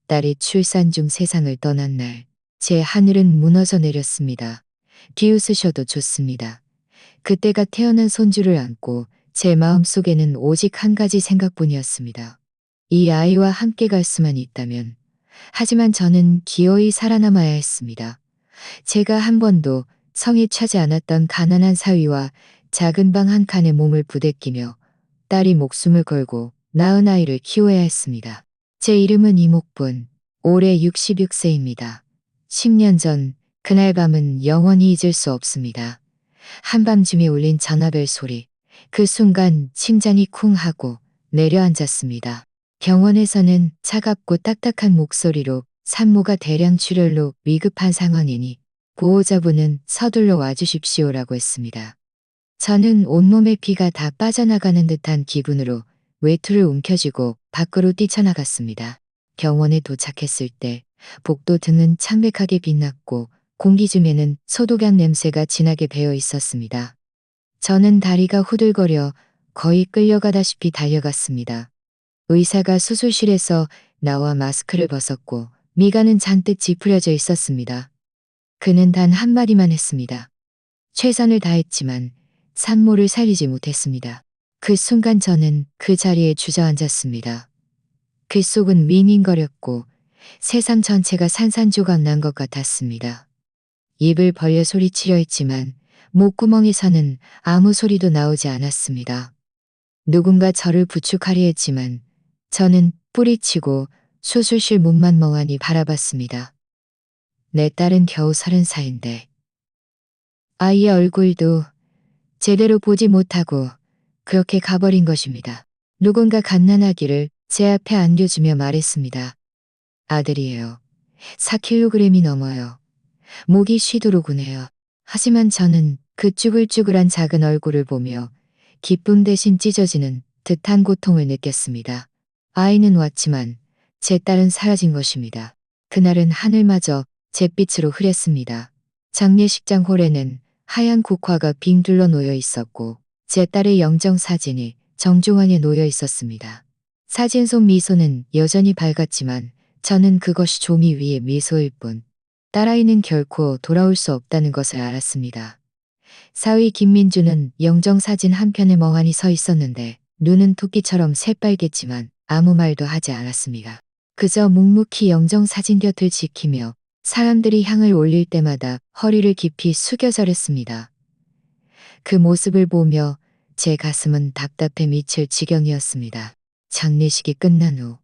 딸이 출산 중 세상을 떠난 날, 제 하늘은 무너져 내렸습니다. 비웃으셔도 좋습니다. 그때가 태어난 손주를 안고 제 마음속에는 오직 한 가지 생각뿐이었습니다. 이 아이와 함께 갈 수만 있다면. 하지만 저는 기어이 살아남아야 했습니다. 제가 한 번도 성에 차지 않았던 가난한 사위와 작은 방 한 칸에 몸을 부대끼며 딸이 목숨을 걸고 낳은 아이를 키워야 했습니다. 제 이름은 이목분, 올해 66세입니다. 10년 전 그날 밤은 영원히 잊을 수 없습니다. 한밤중에 울린 전화벨 소리, 그 순간 심장이 쿵 하고 내려앉았습니다. 병원에서는 차갑고 딱딱한 목소리로 산모가 대량 출혈로 위급한 상황이니 보호자분은 서둘러 와주십시오라고 했습니다. 저는 온몸에 피가 다 빠져나가는 듯한 기분으로 외투를 움켜쥐고 밖으로 뛰쳐나갔습니다. 병원에 도착했을 때 복도 등은 창백하게 빛났고 공기 중에는 소독약 냄새가 진하게 배어 있었습니다. 저는 다리가 후들거려 거의 끌려가다시피 달려갔습니다. 의사가 수술실에서 나와 마스크를 벗었고 미간은 잔뜩 찌푸려져 있었습니다. 그는 단 한마디만 했습니다. 최선을 다했지만 산모를 살리지 못했습니다. 그 순간 저는 그 자리에 주저앉았습니다. 귓속은 윙윙거렸고 세상 전체가 산산조각 난 것 같았습니다. 입을 벌려 소리치려 했지만 목구멍에서는 아무 소리도 나오지 않았습니다. 누군가 저를 부축하려 했지만 저는 뿌리치고 수술실 문만 멍하니 바라봤습니다. 내 딸은 겨우 30살인데 아이의 얼굴도 제대로 보지 못하고 그렇게 가버린 것입니다. 누군가 갓난아기를 제 앞에 안겨주며 말했습니다. 아들이에요. 4kg이 넘어요. 목이 쉬도록 우네요. 하지만 저는 그 쭈글쭈글한 작은 얼굴을 보며 기쁨 대신 찢어지는 듯한 고통을 느꼈습니다. 아이는 왔지만 제 딸은 사라진 것입니다. 그날은 하늘마저 잿빛으로 흐렸습니다. 장례식장 홀에는 하얀 국화가 빙 둘러 놓여 있었고 제 딸의 영정사진이 정중하게 놓여 있었습니다. 사진 속 미소는 여전히 밝았지만 저는 그것이 종이 위의 미소일 뿐 딸아이는 결코 돌아올 수 없다는 것을 알았습니다. 사위 김민주는 영정사진 한편에 멍하니 서 있었는데 눈은 토끼처럼 새빨갰지만 아무 말도 하지 않았습니다. 그저 묵묵히 영정사진 곁을 지키며 사람들이 향을 올릴 때마다 허리를 깊이 숙여 절했습니다. 그 모습을 보며 제 가슴은 답답해 미칠 지경이었습니다. 장례식이 끝난 후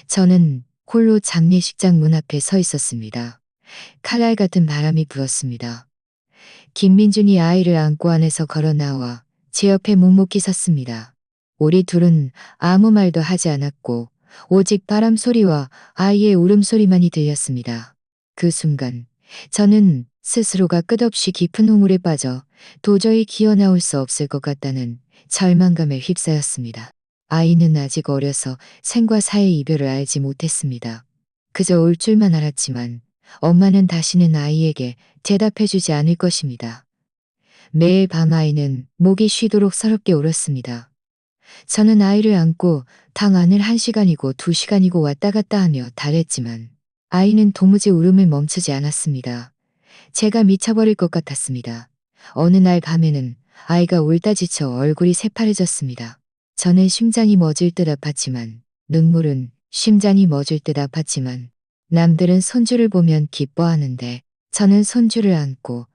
저는 홀로 장례식장 문 앞에 서 있었습니다. 칼날 같은 바람이 불었습니다. 김민준이 아이를 안고 안에서 걸어 나와 제 옆에 묵묵히 섰습니다. 우리 둘은 아무 말도 하지 않았고 오직 바람 소리와 아이의 울음소리만이 들렸습니다. 그 순간 저는 스스로가 끝없이 깊은 우물에 빠져 도저히 기어나올 수 없을 것 같다는 절망감에 휩싸였습니다. 아이는 아직 어려서 생과 사의 이별을 알지 못했습니다. 그저 올 줄만 알았지만 엄마는 다시는 아이에게 대답해주지 않을 것입니다. 매일 밤 아이는 목이 쉬도록 서럽게 울었습니다. 저는 아이를 안고 방 안을 1시간이고 2시간이고 왔다 갔다 하며 달랬지만 아이는 도무지 울음을 멈추지 않았습니다. 제가 미쳐버릴 것 같았습니다. 어느 날 밤에는 아이가 울다 지쳐 얼굴이 새파래졌습니다. 저는 심장이 멎을 듯 아팠지만 눈물은 심장이 멎을 듯 아팠지만 남들은 손주를 보면 기뻐하는데 저는 손주를 안고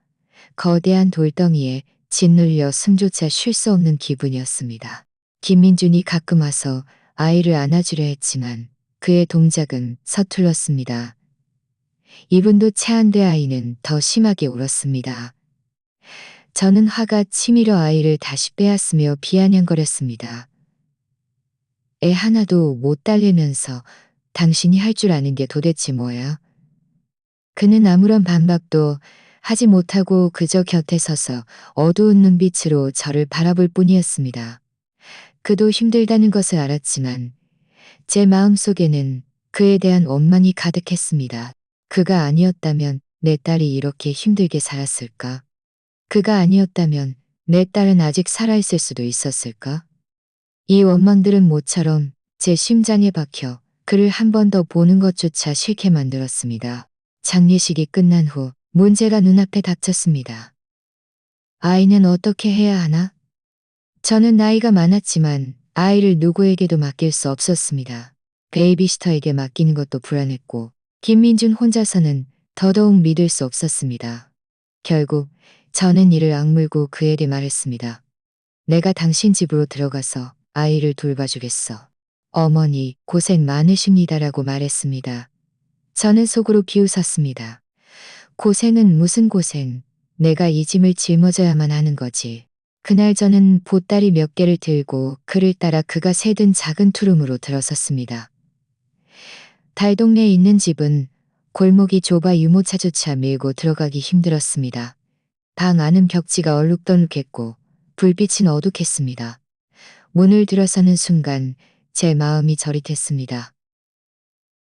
거대한 돌덩이에 짓눌려 숨조차 쉴 수 없는 기분이었습니다. 김민준이 가끔 와서 아이를 안아주려 했지만 그의 동작은 서툴렀습니다. 이분도 체한데 아이는 더 심하게 울었습니다. 저는 화가 치밀어 아이를 다시 빼앗으며 비아냥거렸습니다. 애 하나도 못 달래면서 당신이 할 줄 아는 게 도대체 뭐야? 그는 아무런 반박도 하지 못하고 그저 곁에 서서 어두운 눈빛으로 저를 바라볼 뿐이었습니다. 그도 힘들다는 것을 알았지만 제 마음속에는 그에 대한 원망이 가득했습니다. 그가 아니었다면 내 딸이 이렇게 힘들게 살았을까? 그가 아니었다면 내 딸은 아직 살아있을 수도 있었을까? 이 원망들은 모처럼 제 심장에 박혀 그를 한 번 더 보는 것조차 싫게 만들었습니다. 장례식이 끝난 후 문제가 눈앞에 닥쳤습니다. 아이는 어떻게 해야 하나? 저는 나이가 많았지만 아이를 누구에게도 맡길 수 없었습니다. 베이비시터에게 맡기는 것도 불안했고 김민준 혼자서는 더더욱 믿을 수 없었습니다. 결국 저는 이를 악물고 그에게 말했습니다. 내가 당신 집으로 들어가서 아이를 돌봐주겠어. 어머니 고생 많으십니다라고 말했습니다. 저는 속으로 비웃었습니다. 고생은 무슨 고생. 내가 이 짐을 짊어져야만 하는 거지. 그날 저는 보따리 몇 개를 들고 그를 따라 그가 새든 작은 투룸으로 들어섰습니다. 달동네에 있는 집은 골목이 좁아 유모차조차 밀고 들어가기 힘들었습니다. 방 안은 벽지가 얼룩덜룩했고 불빛은 어둑했습니다. 문을 들어서는 순간 제 마음이 저릿했습니다.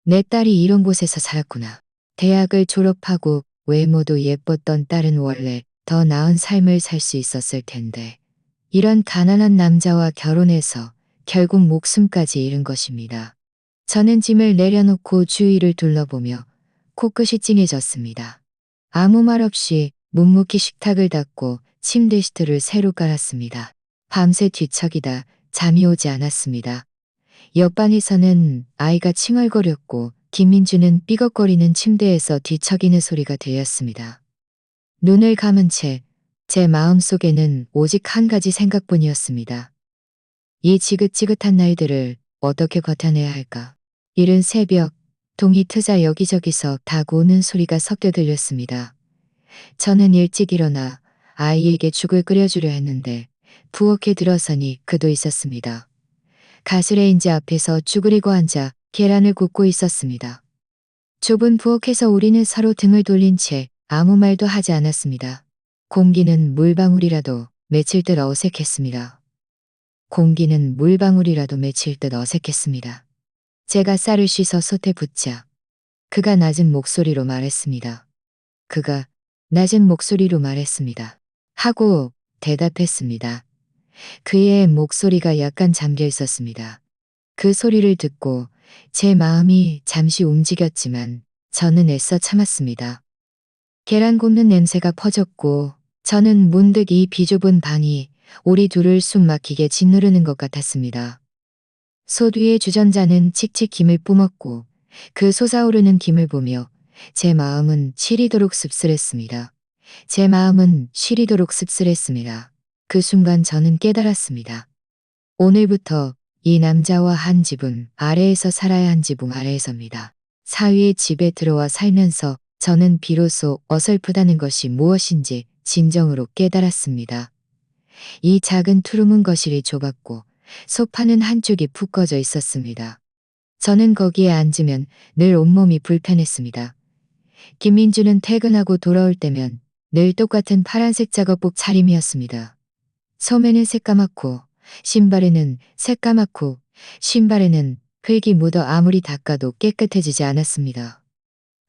내 딸이 이런 곳에서 살았구나. 대학을 졸업하고 외모도 예뻤던 딸은 원래 더 나은 삶을 살 수 있었을 텐데 이런 가난한 남자와 결혼해서 결국 목숨까지 잃은 것입니다. 저는 짐을 내려놓고 주위를 둘러보며 코끝이 찡해졌습니다. 아무 말 없이 묵묵히 식탁을 닦고 침대 시트를 새로 깔았습니다. 밤새 뒤척이다 잠이 오지 않았습니다. 옆방에서는 아이가 칭얼거렸고 김민주는 삐걱거리는 침대에서 뒤척이는 소리가 들렸습니다. 눈을 감은 채 제 마음속에는 오직 한 가지 생각뿐이었습니다. 이 지긋지긋한 날들을 어떻게 버텨내야 할까? 이른 새벽 동이 트자 여기저기서 닭 우는 소리가 섞여 들렸습니다. 저는 일찍 일어나 아이에게 죽을 끓여주려 했는데 부엌에 들어서니 그도 있었습니다. 가스레인지 앞에서 쭈그리고 앉아 계란을 굽고 있었습니다. 좁은 부엌에서 우리는 서로 등을 돌린 채 아무 말도 하지 않았습니다. 공기는 물방울이라도 맺힐 듯 어색했습니다. 공기는 물방울이라도 맺힐 듯 어색했습니다. 제가 쌀을 씻어 솥에 붓자 그가 낮은 목소리로 말했습니다. 그가 낮은 목소리로 말했습니다. 하고 대답했습니다. 그의 목소리가 약간 잠겨 있었습니다. 그 소리를 듣고 제 마음이 잠시 움직였지만 저는 애써 참았습니다. 계란 굽는 냄새가 퍼졌고 저는 문득 이 비좁은 방이 우리 둘을 숨 막히게 짓누르는 것 같았습니다. 솥 위의 주전자는 칙칙 김을 뿜었고 그 솟아오르는 김을 보며 제 마음은 시리도록 씁쓸했습니다. 제 마음은 시리도록 씁쓸했습니다. 그 순간 저는 깨달았습니다. 오늘부터 이 남자와 한 지붕 아래에서 살아야 한 지붕 아래에서입니다. 사위의 집에 들어와 살면서 저는 비로소 어설프다는 것이 무엇인지 진정으로 깨달았습니다. 이 작은 투룸은 거실이 좁았고 소파는 한쪽이 푹 꺼져 있었습니다. 저는 거기에 앉으면 늘 온몸이 불편했습니다. 김민주는 퇴근하고 돌아올 때면 늘 똑같은 파란색 작업복 차림이었습니다. 소매는 새까맣고 신발에는 새까맣고 신발에는 흙이 묻어 아무리 닦아도 깨끗해지지 않았습니다.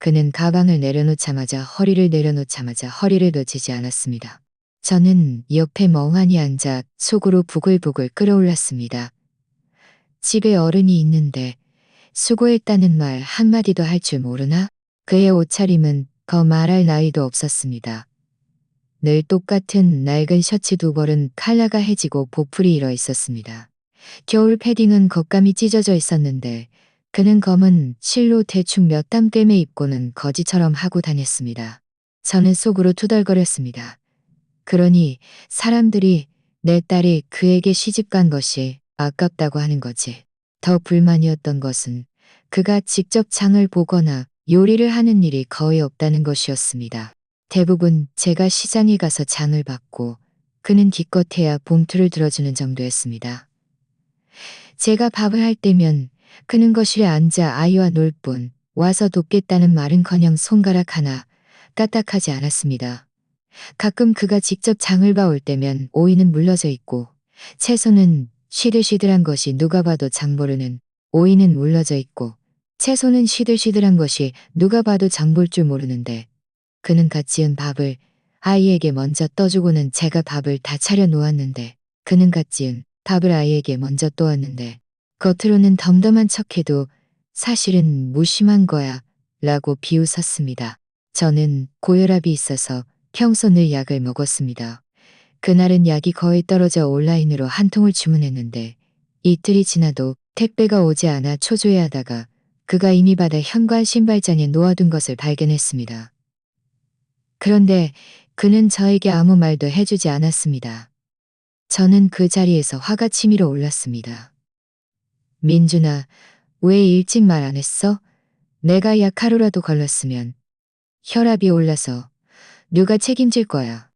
그는 가방을 내려놓자마자 허리를 내려놓자마자 허리를 놓치지 않았습니다. 저는 옆에 멍하니 앉아 속으로 부글부글 끓어올랐습니다. 집에 어른이 있는데 수고했다는 말 한마디도 할 줄 모르나? 그의 옷차림은 거 말할 나이도 없었습니다. 늘 똑같은 낡은 셔츠 두 벌은 칼라가 해지고 보풀이 일어 있었습니다. 겨울 패딩은 겉감이 찢어져 있었는데 그는 검은 실로 대충 몇 땀 꿰매 입고는 거지처럼 하고 다녔습니다. 저는 속으로 투덜거렸습니다. 그러니 사람들이 내 딸이 그에게 시집간 것이 아깝다고 하는 거지. 더 불만이었던 것은 그가 직접 장을 보거나 요리를 하는 일이 거의 없다는 것이었습니다. 대부분 제가 시장에 가서 장을 받고 그는 기껏해야 봉투를 들어주는 정도였습니다. 제가 밥을 할 때면 그는 거실에 앉아 아이와 놀 뿐 와서 돕겠다는 말은커녕 손가락 하나 까딱하지 않았습니다. 가끔 그가 직접 장을 봐올 때면 오이는 물러져 있고 채소는 시들시들한 것이 누가 봐도 장보르는 오이는 물러져 있고 채소는 시들시들한 것이 누가 봐도 장볼 줄 모르는데 그는 갓 지은 밥을 아이에게 먼저 떠주고는 제가 밥을 다 차려 놓았는데 그는 갓 지은 밥을 아이에게 먼저 떠왔는데 겉으로는 덤덤한 척해도 사실은 무심한 거야 라고 비웃었습니다. 저는 고혈압이 있어서 평소 늘 약을 먹었습니다. 그날은 약이 거의 떨어져 온라인으로 한 통을 주문했는데 이틀이 지나도 택배가 오지 않아 초조해하다가 그가 이미 받아 현관 신발장에 놓아둔 것을 발견했습니다. 그런데 그는 저에게 아무 말도 해주지 않았습니다. 저는 그 자리에서 화가 치밀어 올랐습니다. 민준아, 왜 일찍 말 안 했어? 내가 약 하루라도 걸렸으면 혈압이 올라서 누가 책임질 거야.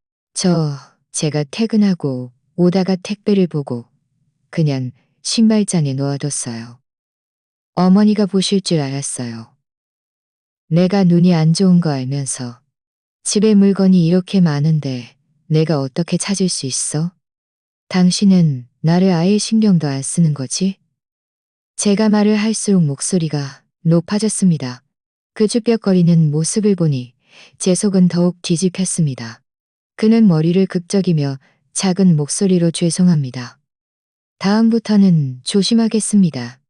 제가 퇴근하고 오다가 택배를 보고 그냥 신발장에 놓아뒀어요. 어머니가 보실 줄 알았어요. 내가 눈이 안 좋은 거 알면서 집에 물건이 이렇게 많은데 내가 어떻게 찾을 수 있어? 당신은 나를 아예 신경도 안 쓰는 거지? 제가 말을 할수록 목소리가 높아졌습니다. 그 쭈뼛거리는 모습을 보니 제 속은 더욱 뒤집혔습니다. 그는 머리를 극적이며 작은 목소리로 죄송합니다. 다음부터는 조심하겠습니다.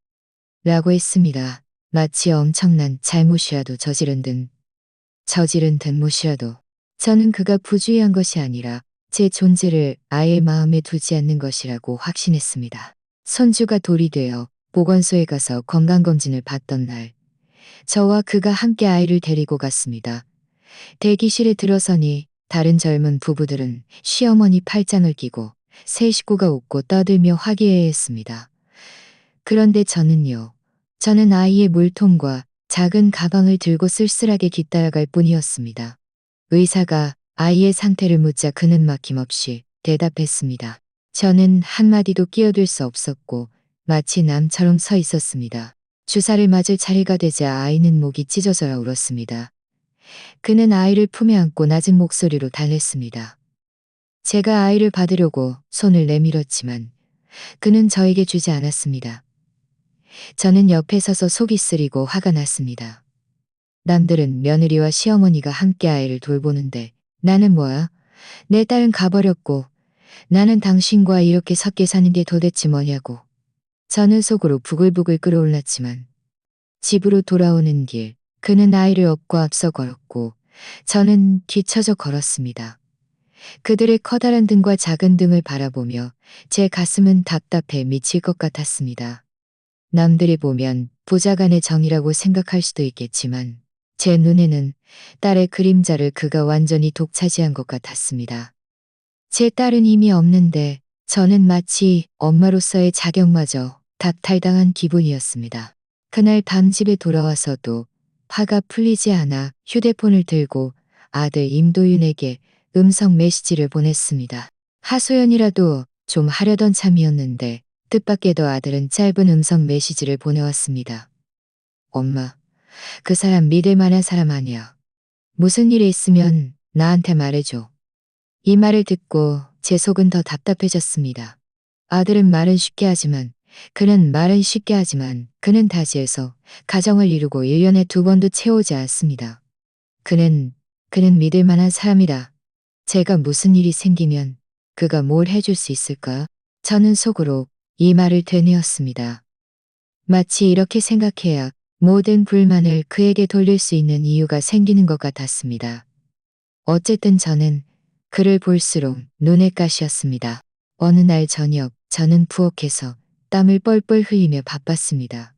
라고 했습니다. 마치 엄청난 잘못이라도 저지른 잘못이라도 저는 그가 부주의한 것이 아니라 제 존재를 아예 마음에 두지 않는 것이라고 확신했습니다. 손주가 돌이 되어 보건소에 가서 건강검진을 받던 날, 저와 그가 함께 아이를 데리고 갔습니다. 대기실에 들어서니 다른 젊은 부부들은 시어머니 팔짱을 끼고 세 식구가 웃고 떠들며 화기애애했습니다. 그런데 저는 아이의 물통과 작은 가방을 들고 쓸쓸하게 뒤따라갈 뿐이었습니다. 의사가 아이의 상태를 묻자 그는 막힘없이 대답했습니다. 저는 한마디도 끼어들 수 없었고 마치 남처럼 서 있었습니다. 주사를 맞을 차례가 되자 아이는 목이 찢어져라 울었습니다. 그는 아이를 품에 안고 낮은 목소리로 달랬습니다. 제가 아이를 받으려고 손을 내밀었지만 그는 저에게 주지 않았습니다. 저는 옆에 서서 속이 쓰리고 화가 났습니다. 남들은 며느리와 시어머니가 함께 아이를 돌보는데 나는 뭐야? 내 딸은 가버렸고 나는 당신과 이렇게 섞여 사는 게 도대체 뭐냐고. 저는 속으로 부글부글 끓어올랐지만 집으로 돌아오는 길 그는 아이를 업고 앞서 걸었고 저는 뒤처져 걸었습니다. 그들의 커다란 등과 작은 등을 바라보며 제 가슴은 답답해 미칠 것 같았습니다. 남들이 보면 부자간의 정이라고 생각할 수도 있겠지만 제 눈에는 딸의 그림자를 그가 완전히 독차지한 것 같았습니다. 제 딸은 이미 없는데 저는 마치 엄마로서의 자격마저 박탈당한 기분이었습니다. 그날 밤 집에 돌아와서도 화가 풀리지 않아 휴대폰을 들고 아들 임도윤에게 음성 메시지를 보냈습니다. 하소연이라도 좀 하려던 참이었는데 뜻밖에도 아들은 짧은 음성 메시지를 보내왔습니다. 엄마, 그 사람 믿을 만한 사람 아니야. 무슨 일이 있으면 나한테 말해줘. 이 말을 듣고 제 속은 더 답답해졌습니다. 아들은 말은 쉽게 하지만 그는 다지해서 가정을 이루고 1년에 2번도 채우지 않습니다. 그는 믿을 만한 사람이다. 제가 무슨 일이 생기면 그가 뭘 해줄 수 있을까? 저는 속으로 이 말을 되뇌었습니다. 마치 이렇게 생각해야 모든 불만을 그에게 돌릴 수 있는 이유가 생기는 것 같았습니다. 어쨌든 저는 그를 볼수록 눈의 가시였습니다. 어느 날 저녁 저는 부엌에서 땀을 뻘뻘 흘리며 바빴습니다.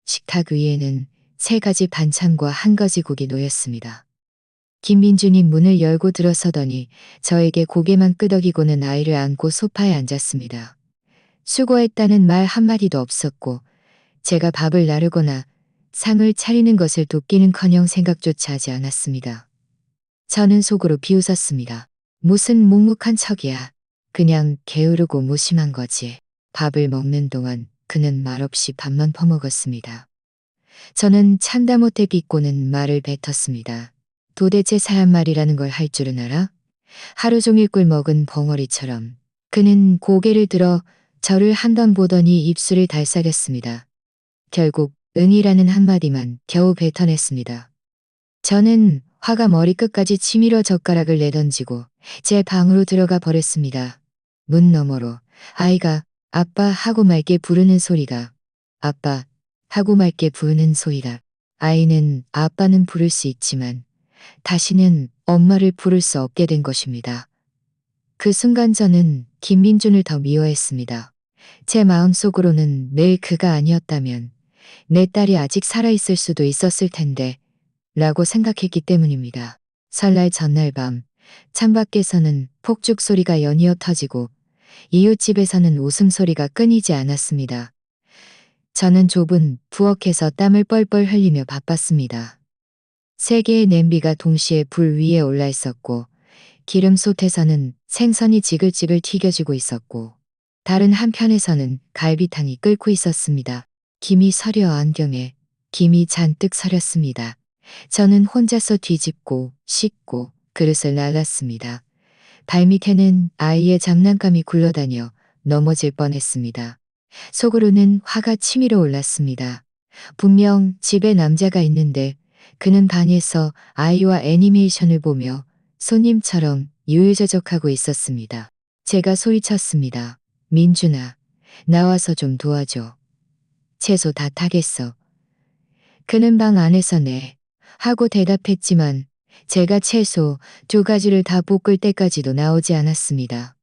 식탁 위에는 3가지 반찬과 1가지 국이 놓였습니다. 김민준이 문을 열고 들어서더니 저에게 고개만 끄덕이고는 아이를 안고 소파에 앉았습니다. 수고했다는 말 한마디도 없었고 제가 밥을 나르거나 상을 차리는 것을 돕기는커녕 생각조차 하지 않았습니다. 저는 속으로 비웃었습니다. 무슨 묵묵한 척이야. 그냥 게으르고 무심한 거지. 밥을 먹는 동안 그는 말없이 밥만 퍼먹었습니다. 저는 참다 못해 비꼬는 말을 뱉었습니다. 도대체 사람 말이라는 걸 할 줄은 알아? 하루 종일 꿀 먹은 벙어리처럼. 그는 고개를 들어 저를 한 번 보더니 입술을 달싹였습니다. 결국 응이라는 한마디만 겨우 뱉어냈습니다. 저는 화가 머리끝까지 치밀어 젓가락을 내던지고 제 방으로 들어가 버렸습니다. 문 너머로 아이가 아빠 하고 맑게 부르는 소리가 아빠 하고 맑게 부르는 소리가 아이는 아빠는 부를 수 있지만 다시는 엄마를 부를 수 없게 된 것입니다. 그 순간 저는 김민준을 더 미워했습니다. 제 마음속으로는 매일 그가 아니었다면 내 딸이 아직 살아있을 수도 있었을 텐데 라고 생각했기 때문입니다. 설날 전날 밤 창밖에서는 폭죽 소리가 연이어 터지고 이웃집에서는 웃음소리가 끊이지 않았습니다. 저는 좁은 부엌에서 땀을 뻘뻘 흘리며 바빴습니다. 세 개의 냄비가 동시에 불 위에 올라 있었고 기름솥에서는 생선이 지글지글 튀겨지고 있었고 다른 한편에서는 갈비탕이 끓고 있었습니다. 김이 서려 안경에 김이 잔뜩 서렸습니다. 저는 혼자서 뒤집고 씻고 그릇을 날랐습니다. 발밑에는 아이의 장난감이 굴러다녀 넘어질 뻔했습니다. 속으로는 화가 치밀어 올랐습니다. 분명 집에 남자가 있는데 그는 방에서 아이와 애니메이션을 보며 손님처럼 유유자적하고 있었습니다. 제가 소리쳤습니다. 민준아, 나와서 좀 도와줘. 채소 다 타겠어. 그는 방 안에서 네 하고 대답했지만 제가 채소 2가지를 다 볶을 때까지도 나오지 않았습니다.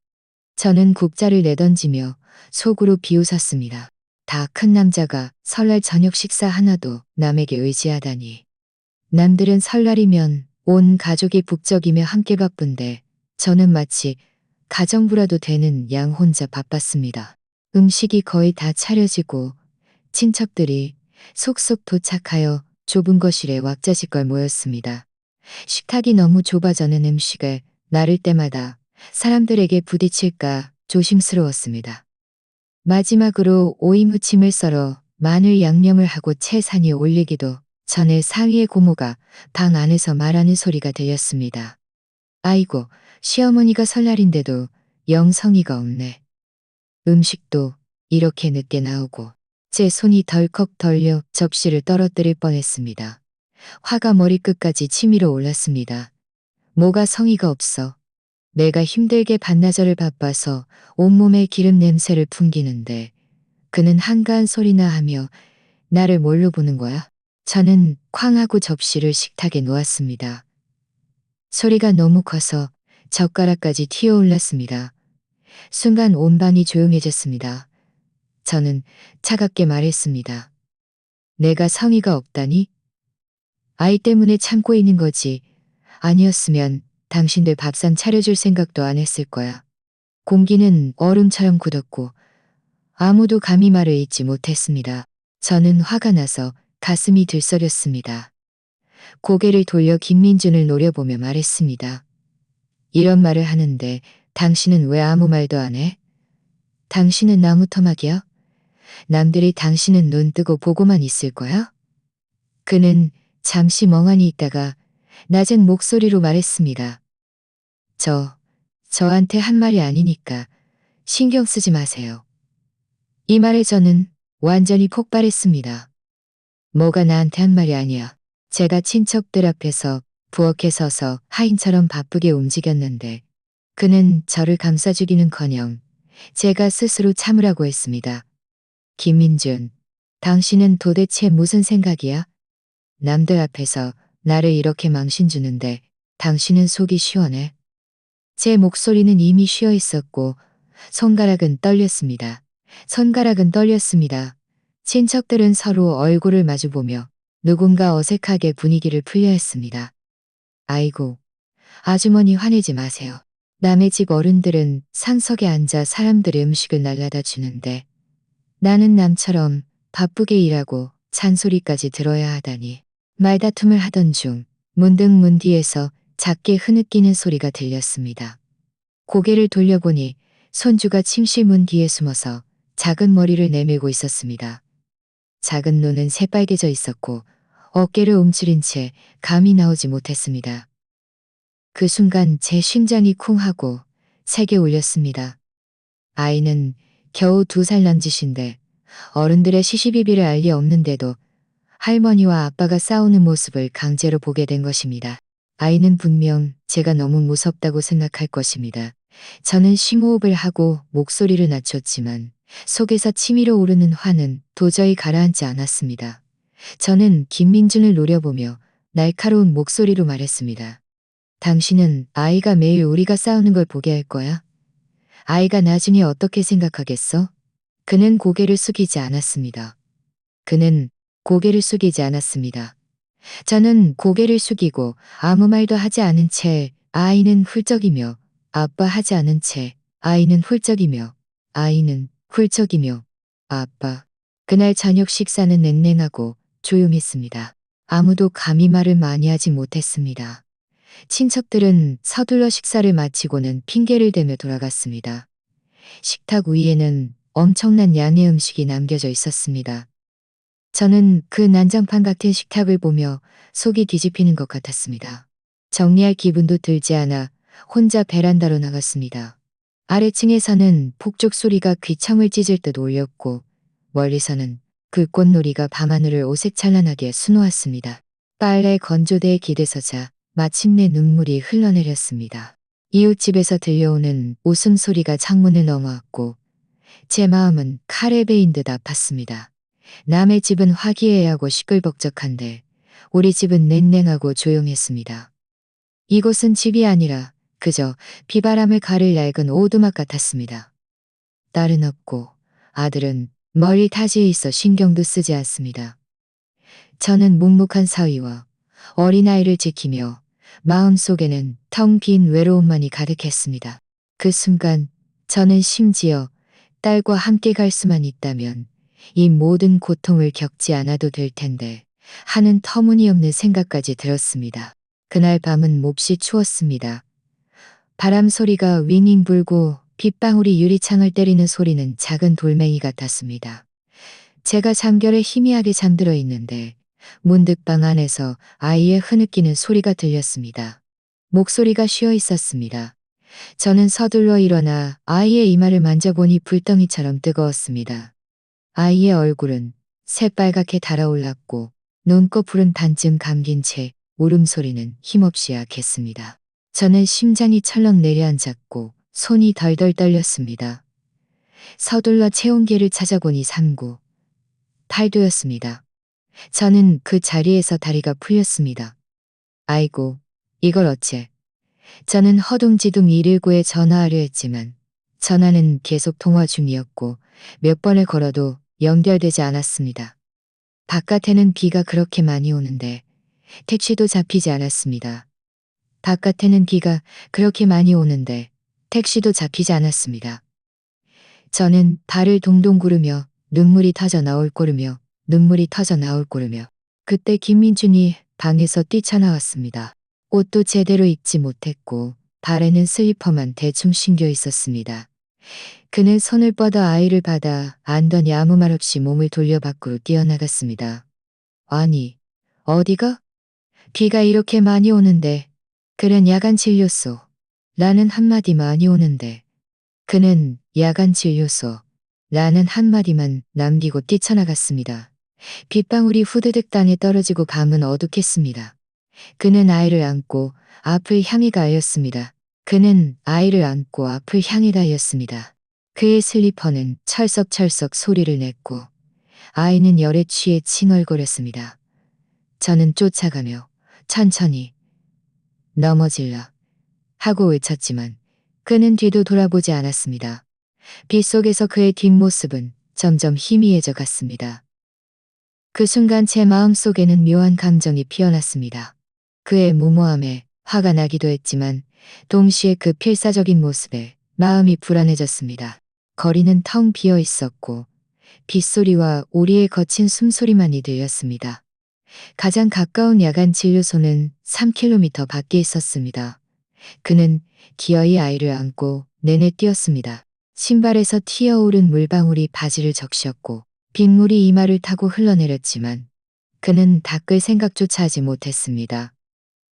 저는 국자를 내던지며 속으로 비웃었습니다. 다 큰 남자가 설날 저녁 식사 하나도 남에게 의지하다니. 남들은 설날이면 온 가족이 북적이며 함께 바쁜데 저는 마치 가정부라도 되는 양 혼자 바빴습니다. 음식이 거의 다 차려지고 친척들이 속속 도착하여 좁은 거실에 왁자지껄 모였습니다. 식탁이 너무 좁아 저는 음식을 나를 때마다 사람들에게 부딪힐까 조심스러웠습니다. 마지막으로 오이 무침을 썰어 마늘 양념을 하고 채산이 올리기도 전에 사위의 고모가 방 안에서 말하는 소리가 들렸습니다. 아이고, 시어머니가 설날인데도 영 성의가 없네. 음식도 이렇게 늦게 나오고 제 손이 덜컥 떨려 접시를 떨어뜨릴 뻔했습니다. 화가 머리끝까지 치밀어 올랐습니다. 뭐가 성의가 없어. 내가 힘들게 반나절을 바빠서 온몸에 기름 냄새를 풍기는데 그는 한가한 소리나 하며 나를 뭘로 보는 거야? 저는 쾅 하고 접시를 식탁에 놓았습니다. 소리가 너무 커서 젓가락까지 튀어올랐습니다. 순간 온 방이 조용해졌습니다. 저는 차갑게 말했습니다. 내가 성의가 없다니? 아이 때문에 참고 있는 거지. 아니었으면 당신들 밥상 차려줄 생각도 안 했을 거야. 공기는 얼음처럼 굳었고 아무도 감히 말을 잇지 못했습니다. 저는 화가 나서 가슴이 들썩였습니다. 고개를 돌려 김민준을 노려보며 말했습니다. 이런 말을 하는데 당신은 왜 아무 말도 안 해? 당신은 나무토막이야? 남들이 당신은 눈 뜨고 보고만 있을 거야? 그는 잠시 멍하니 있다가 낮은 목소리로 말했습니다. 저한테 한 말이 아니니까 신경 쓰지 마세요. 이 말에 저는 완전히 폭발했습니다. 뭐가 나한테 한 말이 아니야. 제가 친척들 앞에서 부엌에 서서 하인처럼 바쁘게 움직였는데 그는 저를 감싸주기는커녕 제가 스스로 참으라고 했습니다. 김민준, 당신은 도대체 무슨 생각이야? 남들 앞에서 나를 이렇게 망신 주는데 당신은 속이 시원해? 제 목소리는 이미 쉬어 있었고 손가락은 떨렸습니다. 손가락은 떨렸습니다. 친척들은 서로 얼굴을 마주보며 누군가 어색하게 분위기를 풀려 했습니다. 아이고, 아주머니 화내지 마세요. 남의 집 어른들은 상석에 앉아 사람들의 음식을 날라다 주는데 나는 남처럼 바쁘게 일하고 잔소리까지 들어야 하다니. 말다툼을 하던 중 문득 문 뒤에서 작게 흐느끼는 소리가 들렸습니다. 고개를 돌려보니 손주가 침실 문 뒤에 숨어서 작은 머리를 내밀고 있었습니다. 작은 눈은 새빨개져 있었고 어깨를 움츠린 채 감이 나오지 못했습니다. 그 순간 제 심장이 쿵 하고 세게 울렸습니다. 아이는 겨우 2살 남짓인데 어른들의 시시비비를 알 리 없는데도 할머니와 아빠가 싸우는 모습을 강제로 보게 된 것입니다. 아이는 분명 제가 너무 무섭다고 생각할 것입니다. 저는 심호흡을 하고 목소리를 낮췄지만 속에서 치밀어 오르는 화는 도저히 가라앉지 않았습니다. 저는 김민준을 노려보며 날카로운 목소리로 말했습니다. 당신은 아이가 매일 우리가 싸우는 걸 보게 할 거야? 아이가 나중에 어떻게 생각하겠어? 그는 고개를 숙이지 않았습니다. 그는 고개를 숙이지 않았습니다. 저는 고개를 숙이고 아무 말도 하지 않은 채 아이는 훌쩍이며 아빠 하지 않은 채 아이는 훌쩍이며 아이는 훌쩍이며 아빠. 그날 저녁 식사는 냉랭하고 조용했습니다. 아무도 감히 말을 많이 하지 못했습니다. 친척들은 서둘러 식사를 마치고는 핑계를 대며 돌아갔습니다. 식탁 위에는 엄청난 양의 음식이 남겨져 있었습니다. 저는 그 난장판 같은 식탁을 보며 속이 뒤집히는 것 같았습니다. 정리할 기분도 들지 않아 혼자 베란다로 나갔습니다. 아래층에서는 폭죽 소리가 귀청을 찢을 듯 울렸고 멀리서는 그 꽃놀이가 밤하늘을 오색찬란하게 수놓았습니다. 빨래 건조대에 기대서자 마침내 눈물이 흘러내렸습니다. 이웃집에서 들려오는 웃음소리가 창문을 넘어왔고 제 마음은 칼에 베인 듯 아팠습니다. 남의 집은 화기애애하고 시끌벅적한데 우리 집은 냉랭하고 조용했습니다. 이곳은 집이 아니라 그저 비바람을 가릴 낡은 오두막 같았습니다. 딸은 없고 아들은 멀리 타지에 있어 신경도 쓰지 않습니다. 저는 묵묵한 사위와 어린아이를 지키며 마음속에는 텅 빈 외로움만이 가득했습니다. 그 순간 저는 심지어 딸과 함께 갈 수만 있다면 이 모든 고통을 겪지 않아도 될 텐데 하는 터무니없는 생각까지 들었습니다. 그날 밤은 몹시 추웠습니다. 바람 소리가 윙윙 불고 빗방울이 유리창을 때리는 소리는 작은 돌멩이 같았습니다. 제가 잠결에 희미하게 잠들어 있는데 문득 방 안에서 아이의 흐느끼는 소리가 들렸습니다. 목소리가 쉬어 있었습니다. 저는 서둘러 일어나 아이의 이마를 만져보니 불덩이처럼 뜨거웠습니다. 아이의 얼굴은 새빨갛게 달아올랐고 눈꺼풀은 반쯤 감긴 채 울음소리는 힘없이 약했습니다. 저는 심장이 철렁 내려앉았고 손이 덜덜 떨렸습니다. 서둘러 체온계를 찾아보니 39, 8도였습니다. 저는 그 자리에서 다리가 풀렸습니다. 아이고, 이걸 어째. 저는 허둥지둥 119에 전화하려 했지만 전화는 계속 통화 중이었고 몇 번을 걸어도 연결되지 않았습니다. 바깥에는 비가 그렇게 많이 오는데 택시도 잡히지 않았습니다. 바깥에는 비가 그렇게 많이 오는데 택시도 잡히지 않았습니다. 저는 발을 동동 구르며 눈물이 터져 나올 고르며 눈물이 터져 나올 고르며 그때 김민준이 방에서 뛰쳐나왔습니다. 옷도 제대로 입지 못했고 발에는 슬리퍼만 대충 신겨 있었습니다. 그는 손을 뻗어 아이를 받아 안더니 아무 말 없이 몸을 돌려 밖으로 뛰어나갔습니다. 아니, 어디가? 비가 이렇게 많이 오는데. 그는 야간 진료소. 라는 한마디 많이 오는데. 그는 야간 진료소. 라는 한마디만 남기고 뛰쳐나갔습니다. 빗방울이 후드득 땅에 떨어지고 밤은 어둑했습니다. 그는 아이를 안고 앞을 향해 가였습니다. 그는 아이를 안고 앞을 향해 가였습니다. 그의 슬리퍼는 철썩철썩 소리를 냈고 아이는 열에 취해 칭얼거렸습니다. 저는 쫓아가며 천천히 넘어질라 하고 외쳤지만 그는 뒤도 돌아보지 않았습니다. 빗속에서 그의 뒷모습은 점점 희미해져 갔습니다. 그 순간 제 마음속에는 묘한 감정이 피어났습니다. 그의 무모함에 화가 나기도 했지만 동시에 그 필사적인 모습에 마음이 불안해졌습니다. 거리는 텅 비어 있었고 빗소리와 우리의 거친 숨소리만이 들렸습니다. 가장 가까운 야간 진료소는 3km 밖에 있었습니다. 그는 기어이 아이를 안고 내내 뛰었습니다. 신발에서 튀어오른 물방울이 바지를 적셨고 빗물이 이마를 타고 흘러내렸지만 그는 닦을 생각조차 하지 못했습니다.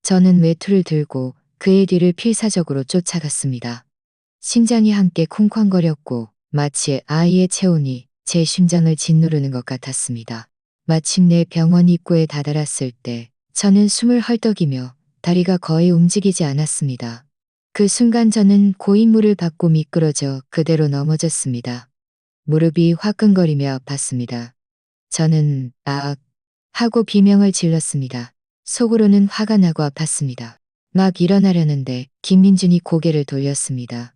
저는 외투를 들고 그의 뒤를 필사적으로 쫓아갔습니다. 심장이 함께 쿵쾅거렸고 마치 아이의 체온이 제 심장을 짓누르는 것 같았습니다. 마침내 병원 입구에 다다랐을 때 저는 숨을 헐떡이며 다리가 거의 움직이지 않았습니다. 그 순간 저는 고인물을 받고 미끄러져 그대로 넘어졌습니다. 무릎이 화끈거리며 아팠습니다. 저는 아 하고 비명을 질렀습니다. 속으로는 화가 나고 아팠습니다. 막 일어나려는데 김민준이 고개를 돌렸습니다.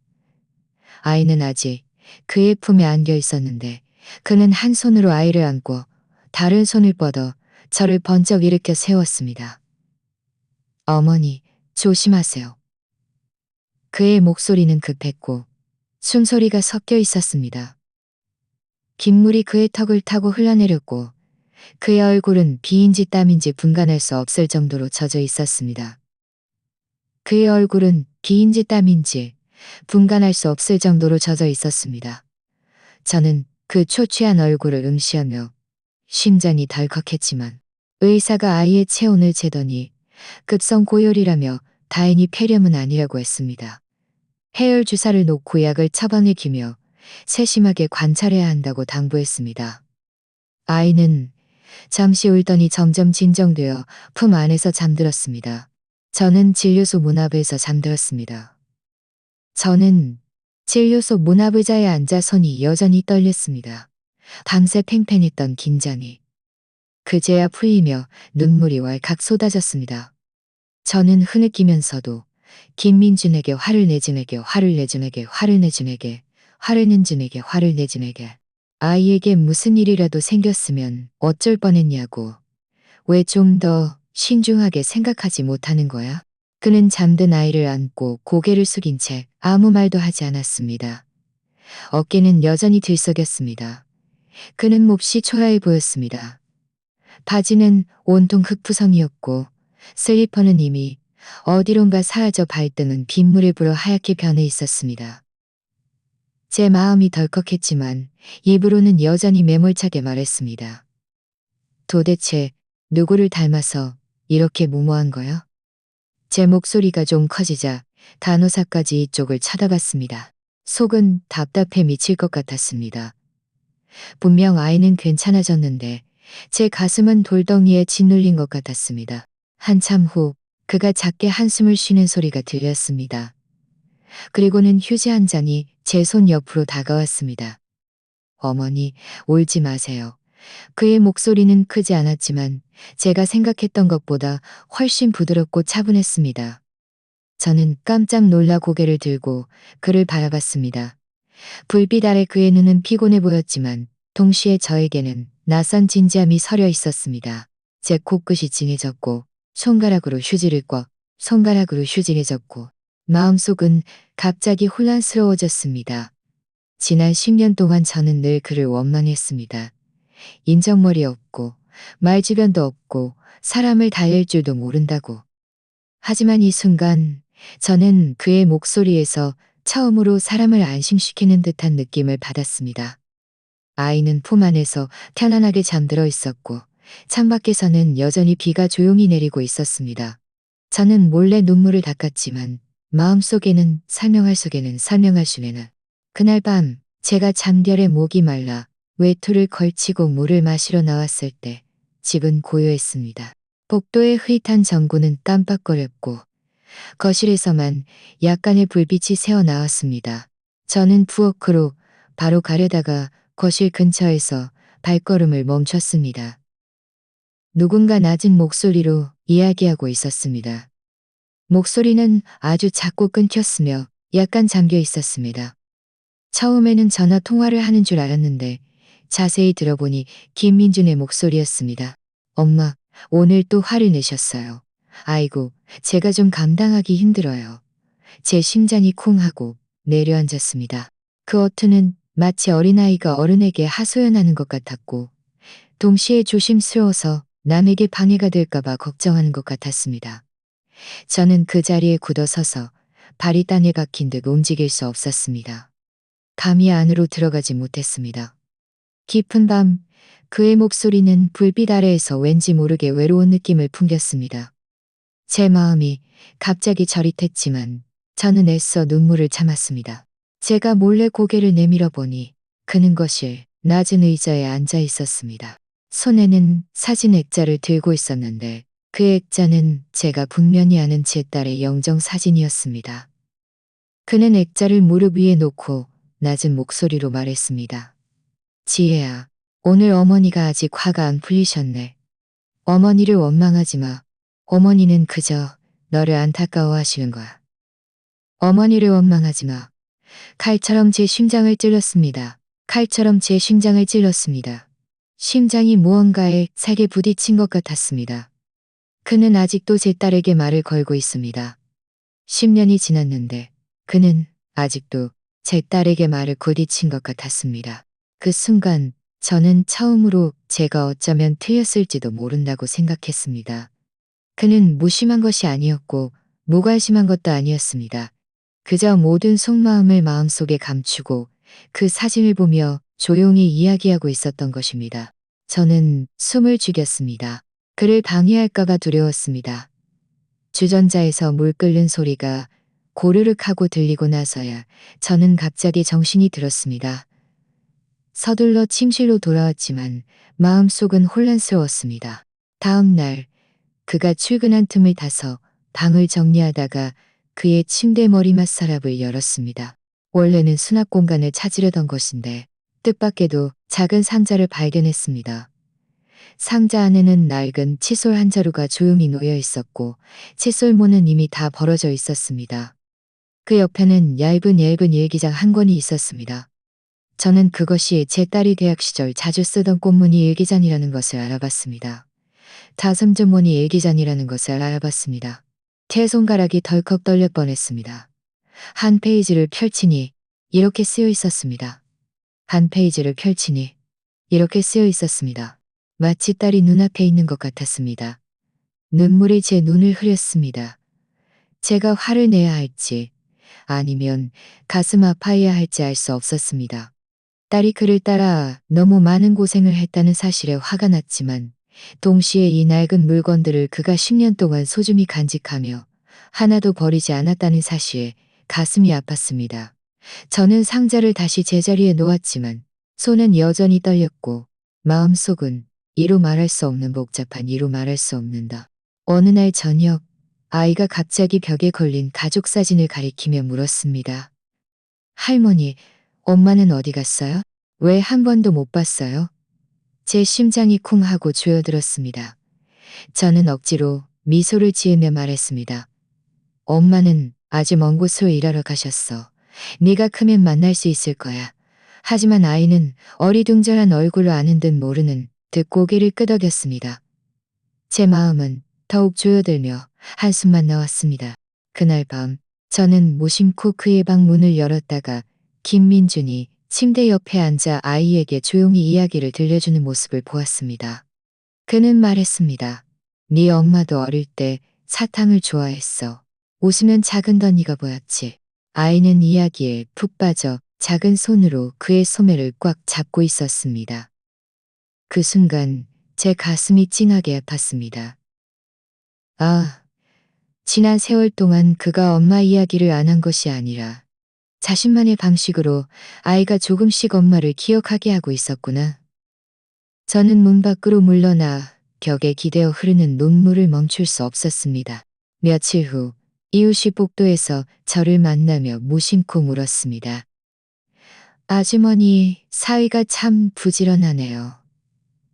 아이는 아직 그의 품에 안겨 있었는데 그는 한 손으로 아이를 안고 다른 손을 뻗어 저를 번쩍 일으켜 세웠습니다. 어머니, 조심하세요. 그의 목소리는 급했고 숨소리가 섞여 있었습니다. 빗물이 그의 턱을 타고 흘러내렸고 그의 얼굴은 비인지 땀인지 분간할 수 없을 정도로 젖어 있었습니다. 그의 얼굴은 비인지 땀인지 분간할 수 없을 정도로 젖어 있었습니다. 저는 그 초췌한 얼굴을 응시하며 심장이 덜컥했지만 의사가 아이의 체온을 재더니 급성 고열이라며 다행히 폐렴은 아니라고 했습니다. 해열 주사를 놓고 약을 처방해주며 세심하게 관찰해야 한다고 당부했습니다. 아이는 잠시 울더니 점점 진정되어 품 안에서 잠들었습니다. 저는 진료소 문 앞에서 잠들었습니다. 저는 진료소 문 앞 의자에 앉아 손이 여전히 떨렸습니다. 밤새 팽팽했던 긴장이 그제야 풀리며 눈물이 왈칵 쏟아졌습니다. 저는 흐느끼면서도 김민준에게 화를 내준에게 화를 내준에게 화를 내준에게 화를 내준에게 화를 내준에게 아이에게 무슨 일이라도 생겼으면 어쩔 뻔했냐고 왜 좀 더 신중하게 생각하지 못하는 거야? 그는 잠든 아이를 안고 고개를 숙인 채 아무 말도 하지 않았습니다. 어깨는 여전히 들썩였습니다. 그는 몹시 초라해 보였습니다. 바지는 온통 흙푸성이었고 슬리퍼는 이미 어디론가 사라져 발등은 빗물에 불어 하얗게 변해 있었습니다. 제 마음이 덜컥했지만 입으로는 여전히 매몰차게 말했습니다. 도대체 누구를 닮아서 이렇게 무모한 거야? 제 목소리가 좀 커지자 간호사까지 이쪽을 쳐다봤습니다. 속은 답답해 미칠 것 같았습니다. 분명 아이는 괜찮아졌는데 제 가슴은 돌덩이에 짓눌린 것 같았습니다. 한참 후 그가 작게 한숨을 쉬는 소리가 들렸습니다. 그리고는 휴지 한 장이 제 손 옆으로 다가왔습니다. 어머니, 울지 마세요. 그의 목소리는 크지 않았지만 제가 생각했던 것보다 훨씬 부드럽고 차분했습니다. 저는 깜짝 놀라 고개를 들고 그를 바라봤습니다. 불빛 아래 그의 눈은 피곤해 보였지만 동시에 저에게는 낯선 진지함이 서려 있었습니다. 제 코끝이 징해졌고 손가락으로 휴지를 손가락으로 휴지를 졌고 마음속은 갑자기 혼란스러워졌습니다. 지난 10년 동안 저는 늘 그를 원망했습니다. 인정머리 없고 말주변도 없고 사람을 달랠 줄도 모른다고. 하지만 이 순간 저는 그의 목소리에서 처음으로 사람을 안심시키는 듯한 느낌을 받았습니다. 아이는 품 안에서 편안하게 잠들어 있었고 창밖에서는 여전히 비가 조용히 내리고 있었습니다. 저는 몰래 눈물을 닦았지만 마음속에는 설명할 수에는 그날 밤 제가 잠결에 목이 말라 외투를 걸치고 물을 마시러 나왔을 때 집은 고요했습니다. 복도의 흐릿한 전구는 깜빡거렸고 거실에서만 약간의 불빛이 새어나왔습니다. 저는 부엌으로 바로 가려다가 거실 근처에서 발걸음을 멈췄습니다. 누군가 낮은 목소리로 이야기하고 있었습니다. 목소리는 아주 작고 끊겼으며 약간 잠겨 있었습니다. 처음에는 전화 통화를 하는 줄 알았는데 자세히 들어보니 김민준의 목소리였습니다. 엄마, 오늘 또 화를 내셨어요. 아이고, 제가 좀 감당하기 힘들어요. 제 심장이 쿵 하고 내려앉았습니다. 그 어투는 마치 어린아이가 어른에게 하소연하는 것 같았고 동시에 조심스러워서 남에게 방해가 될까봐 걱정하는 것 같았습니다. 저는 그 자리에 굳어서서 발이 땅에 박힌 듯 움직일 수 없었습니다. 감히 안으로 들어가지 못했습니다. 깊은 밤 그의 목소리는 불빛 아래에서 왠지 모르게 외로운 느낌을 풍겼습니다. 제 마음이 갑자기 저릿했지만 저는 애써 눈물을 참았습니다. 제가 몰래 고개를 내밀어 보니 그는 거실 낮은 의자에 앉아 있었습니다. 손에는 사진 액자를 들고 있었는데 그 액자는 제가 분명히 아는 제 딸의 영정 사진이었습니다. 그는 액자를 무릎 위에 놓고 낮은 목소리로 말했습니다. 지혜야, 오늘 어머니가 아직 화가 안 풀리셨네. 어머니를 원망하지 마. 어머니는 그저 너를 안타까워하시는 거야. 어머니를 원망하지 마. 칼처럼 제 심장을 찔렀습니다. 칼처럼 제 심장을 찔렀습니다. 심장이 무언가에 세게 부딪힌 것 같았습니다. 그는 아직도 제 딸에게 말을 걸고 있습니다. 10년이 지났는데 그는 아직도 제 딸에게 말을 부딪힌 것 같았습니다. 그 순간 저는 처음으로 제가 어쩌면 틀렸을지도 모른다고 생각했습니다. 그는 무심한 것이 아니었고 무관심한 것도 아니었습니다. 그저 모든 속마음을 마음속에 감추고 그 사진을 보며 조용히 이야기하고 있었던 것입니다. 저는 숨을 죽였습니다. 그를 방해할까봐 두려웠습니다. 주전자에서 물 끓는 소리가 고르륵 하고 들리고 나서야 저는 갑자기 정신이 들었습니다. 서둘러 침실로 돌아왔지만 마음속은 혼란스러웠습니다. 다음 날 그가 출근한 틈을 타서 방을 정리하다가 그의 침대 머리맡 서랍을 열었습니다. 원래는 수납 공간을 찾으려던 것인데 뜻밖에도 작은 상자를 발견했습니다. 상자 안에는 낡은 칫솔 한 자루가 조용히 놓여 있었고 칫솔모는 이미 다 벌어져 있었습니다. 그 옆에는 얇은 일기장 한 권이 있었습니다. 저는 그것이 제 딸이 대학 시절 자주 쓰던 꽃무늬 일기장이라는 것을 알아봤습니다. 다섬주머니 일기장이라는 것을 알아봤습니다. 제 손가락이 덜컥 떨릴 뻔했습니다. 한 페이지를 펼치니 이렇게 쓰여 있었습니다. 한 페이지를 펼치니 이렇게 쓰여 있었습니다. 마치 딸이 눈앞에 있는 것 같았습니다. 눈물이 제 눈을 흐렸습니다. 제가 화를 내야 할지 아니면 가슴 아파해야 할지 알 수 없었습니다. 딸이 그를 따라 너무 많은 고생을 했다는 사실에 화가 났지만 동시에 이 낡은 물건들을 그가 10년 동안 소중히 간직하며 하나도 버리지 않았다는 사실에 가슴이 아팠습니다. 저는 상자를 다시 제자리에 놓았지만 손은 여전히 떨렸고 마음속은 이루 말할 수 없는 복잡한 이루 말할 수 없는다. 어느 날 저녁 아이가 갑자기 벽에 걸린 가족 사진을 가리키며 물었습니다. 할머니, 엄마는 어디 갔어요? 왜 한 번도 못 봤어요? 제 심장이 쿵 하고 조여들었습니다. 저는 억지로 미소를 지으며 말했습니다. 엄마는 아주 먼 곳으로 일하러 가셨어. 네가 크면 만날 수 있을 거야. 하지만 아이는 어리둥절한 얼굴로 아는 듯 모르는 듯 고개를 끄덕였습니다. 제 마음은 더욱 조여들며 한숨만 나왔습니다. 그날 밤 저는 무심코 그의 방 문을 열었다가 김민준이 침대 옆에 앉아 아이에게 조용히 이야기를 들려주는 모습을 보았습니다. 그는 말했습니다. 네 엄마도 어릴 때 사탕을 좋아했어. 웃으면 작은 던이가 보였지. 아이는 이야기에 푹 빠져 작은 손으로 그의 소매를 꽉 잡고 있었습니다. 그 순간 제 가슴이 찡하게 아팠습니다. 아, 지난 세월 동안 그가 엄마 이야기를 안 한 것이 아니라 자신만의 방식으로 아이가 조금씩 엄마를 기억하게 하고 있었구나. 저는 문 밖으로 물러나 벽에 기대어 흐르는 눈물을 멈출 수 없었습니다. 며칠 후 이웃이 복도에서 저를 만나며 무심코 물었습니다. 아주머니, 사위가 참 부지런하네요.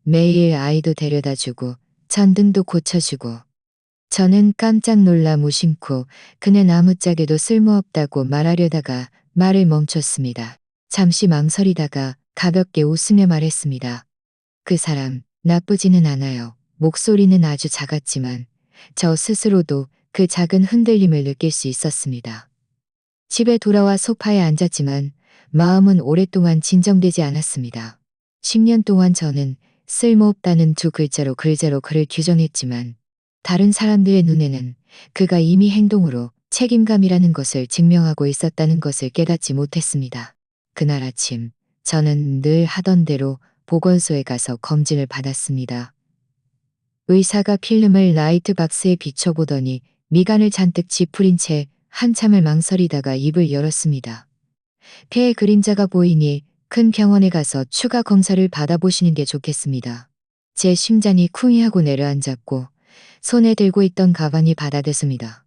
매일 아이도 데려다주고 전등도 고쳐주고. 저는 깜짝 놀라 무심코 그는 아무짝에도 쓸모없다고 말하려다가 말을 멈췄습니다. 잠시 망설이다가 가볍게 웃으며 말했습니다. 그 사람 나쁘지는 않아요. 목소리는 아주 작았지만 저 스스로도 그 작은 흔들림을 느낄 수 있었습니다. 집에 돌아와 소파에 앉았지만 마음은 오랫동안 진정되지 않았습니다. 10년 동안 저는 쓸모없다는 두 글자로 그를 규정했지만 다른 사람들의 눈에는 그가 이미 행동으로 책임감이라는 것을 증명하고 있었다는 것을 깨닫지 못했습니다. 그날 아침 저는 늘 하던 대로 보건소에 가서 검진을 받았습니다. 의사가 필름을 라이트 박스에 비춰보더니 미간을 잔뜩 찌푸린 채 한참을 망설이다가 입을 열었습니다. 폐의 그림자가 보이니 큰 병원에 가서 추가 검사를 받아보시는 게 좋겠습니다. 제 심장이 쿵이 하고 내려앉았고 손에 들고 있던 가방이 받아댔습니다.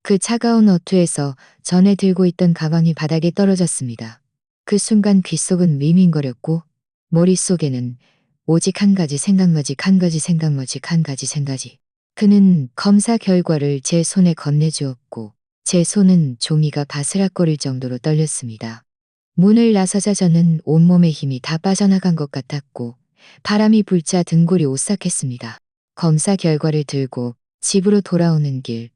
그 차가운 어투에서 전에 들고 있던 가방이 바닥에 떨어졌습니다. 그 순간 귓속은 밍밍거렸고 머릿속에는 오직 한 가지 한 가지. 그는 검사 결과를 제 손에 건네주었고 제 손은 종이가 바스락거릴 정도로 떨렸습니다. 문을 나서자 저는 온몸의 힘이 다 빠져나간 것 같았고 바람이 불자 등골이 오싹했습니다. 검사 결과를 들고 집으로 돌아오는 길,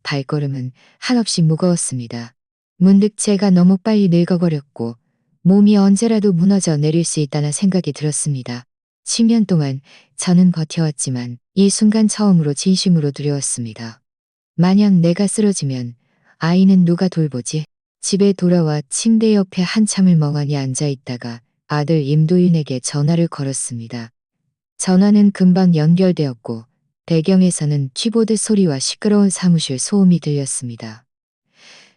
발걸음은 한없이 무거웠습니다. 문득 제가 너무 빨리 늙어버렸고 몸이 언제라도 무너져 내릴 수 있다는 생각이 들었습니다. 10년 동안 저는 버텨왔지만 이 순간 처음으로 진심으로 두려웠습니다. 만약 내가 쓰러지면 아이는 누가 돌보지? 집에 돌아와 침대 옆에 한참을 멍하니 앉아 있다가 아들 임도윤에게 전화를 걸었습니다. 전화는 금방 연결되었고 배경에서는 키보드 소리와 시끄러운 사무실 소음이 들렸습니다.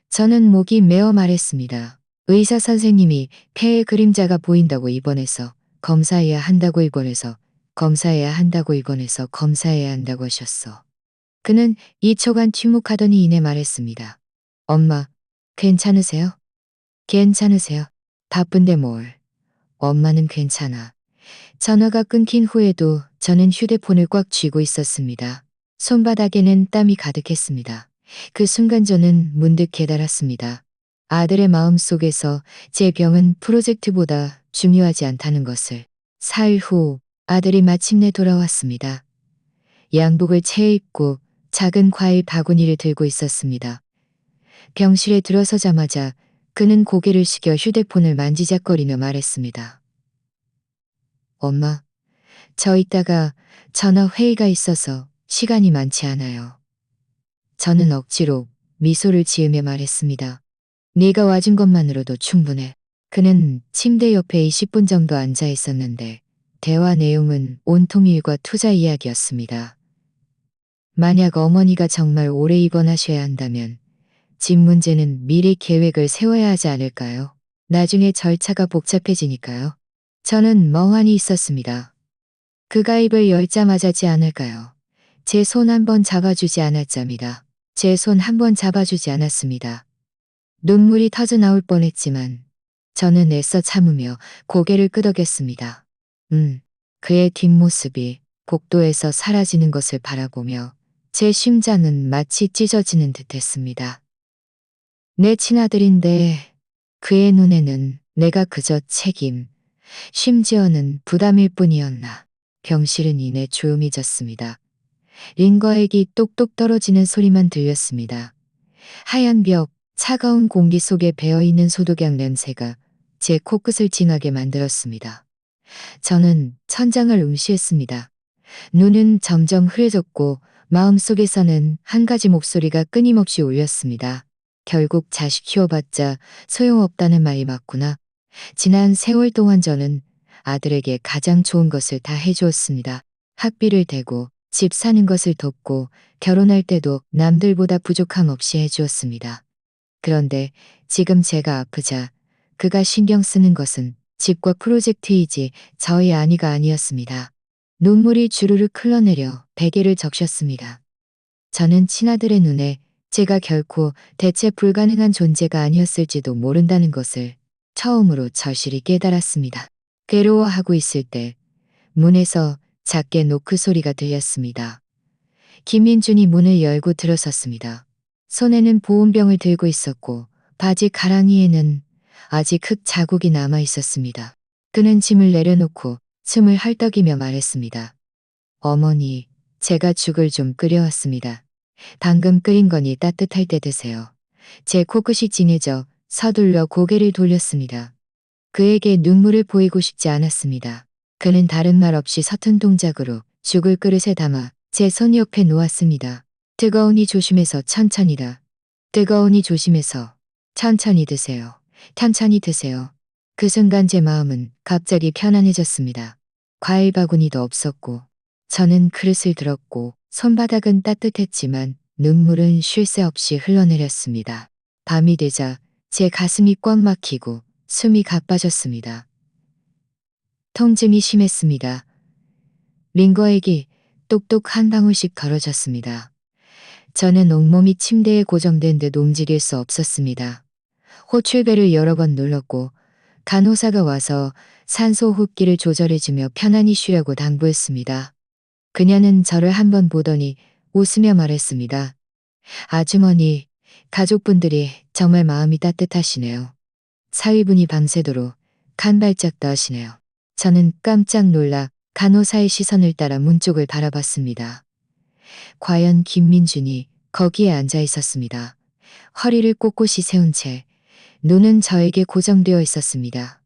저는 목이 메어 말했습니다. 의사 선생님이 폐의 그림자가 보인다고 입원해서 검사해야 한다고 입원해서 검사해야 한다고 입원해서 검사해야 한다고 하셨어. 그는 2초간 침묵하더니 이내 말했습니다. 엄마, 괜찮으세요? 괜찮으세요? 바쁜데 뭘. 엄마는 괜찮아. 전화가 끊긴 후에도 저는 휴대폰을 꽉 쥐고 있었습니다. 손바닥에는 땀이 가득했습니다. 그 순간 저는 문득 깨달았습니다. 아들의 마음 속에서 제 병은 프로젝트보다 중요하지 않다는 것을. 사흘 후 아들이 마침내 돌아왔습니다. 양복을 채입고 작은 과일 바구니를 들고 있었습니다. 병실에 들어서자마자 그는 고개를 숙여 휴대폰을 만지작거리며 말했습니다. 엄마, 저 이따가 전화 회의가 있어서 시간이 많지 않아요. 저는 억지로 미소를 지으며 말했습니다. 네가 와준 것만으로도 충분해. 그는 침대 옆에 20분 정도 앉아 있었는데 대화 내용은 온통 일과 투자 이야기였습니다. 만약 어머니가 정말 오래 입원하셔야 한다면 집 문제는 미리 계획을 세워야 하지 않을까요? 나중에 절차가 복잡해지니까요. 저는 멍하니 있었습니다. 그 가입을 열자마자지 않을까요? 제 손 한 번 잡아주지 않았답니다. 제 손 한 번 잡아주지 않았습니다. 눈물이 터져 나올 뻔했지만 저는 애써 참으며 고개를 끄덕였습니다. 그의 뒷모습이 복도에서 사라지는 것을 바라보며 제 심장은 마치 찢어지는 듯했습니다. 내 친아들인데 그의 눈에는 내가 그저 책임, 심지어는 부담일 뿐이었나. 병실은 이내 조용해졌습니다. 링거액이 똑똑 떨어지는 소리만 들렸습니다. 하얀 벽, 차가운 공기 속에 배어있는 소독약 냄새가 제 코끝을 진하게 만들었습니다. 저는 천장을 응시했습니다. 눈은 점점 흐려졌고 마음속에서는 한 가지 목소리가 끊임없이 울렸습니다. 결국 자식 키워봤자 소용없다는 말이 맞구나. 지난 세월 동안 저는 아들에게 가장 좋은 것을 다 해주었습니다. 학비를 대고 집 사는 것을 돕고 결혼할 때도 남들보다 부족함 없이 해주었습니다. 그런데 지금 제가 아프자 그가 신경 쓰는 것은 집과 프로젝트이지 저희 아니가 아니었습니다. 눈물이 주르륵 흘러내려 베개를 적셨습니다. 저는 친아들의 눈에 제가 결코 대체 불가능한 존재가 아니었을지도 모른다는 것을 처음으로 절실히 깨달았습니다. 괴로워하고 있을 때 문에서 작게 노크 소리가 들렸습니다. 김민준이 문을 열고 들어섰습니다. 손에는 보온병을 들고 있었고 바지 가랑이에는 아직 흙 자국이 남아 있었습니다. 그는 짐을 내려놓고 숨을 헐떡이며 말했습니다. 어머니, 제가 죽을 좀 끓여왔습니다. 방금 끓인 거니 따뜻할 때 드세요. 제 코끝이 진해져 서둘러 고개를 돌렸습니다. 그에게 눈물을 보이고 싶지 않았습니다. 그는 다른 말 없이 서툰 동작으로 죽을 그릇에 담아 제 손 옆에 놓았습니다. 뜨거우니 조심해서 천천히다. 뜨거우니 조심해서 천천히 드세요. 천천히 드세요. 그 순간 제 마음은 갑자기 편안해졌습니다. 과일 바구니도 없었고 저는 그릇을 들었고 손바닥은 따뜻했지만 눈물은 쉴 새 없이 흘러내렸습니다. 밤이 되자 제 가슴이 꽉 막히고 숨이 가빠졌습니다. 통증이 심했습니다. 링거액이 똑똑 한 방울씩 떨어졌습니다. 저는 온몸이 침대에 고정된 듯 움직일 수 없었습니다. 호출벨을 여러 번 눌렀고 간호사가 와서 산소 호흡기를 조절해주며 편안히 쉬려고 당부했습니다. 그녀는 저를 한번 보더니 웃으며 말했습니다. 아주머니, 가족분들이 정말 마음이 따뜻하시네요. 사위분이 밤새도록 간발작도 하시네요. 저는 깜짝 놀라 간호사의 시선을 따라 문 쪽을 바라봤습니다. 과연 김민준이 거기에 앉아 있었습니다. 허리를 꼿꼿이 세운 채 눈은 저에게 고정되어 있었습니다.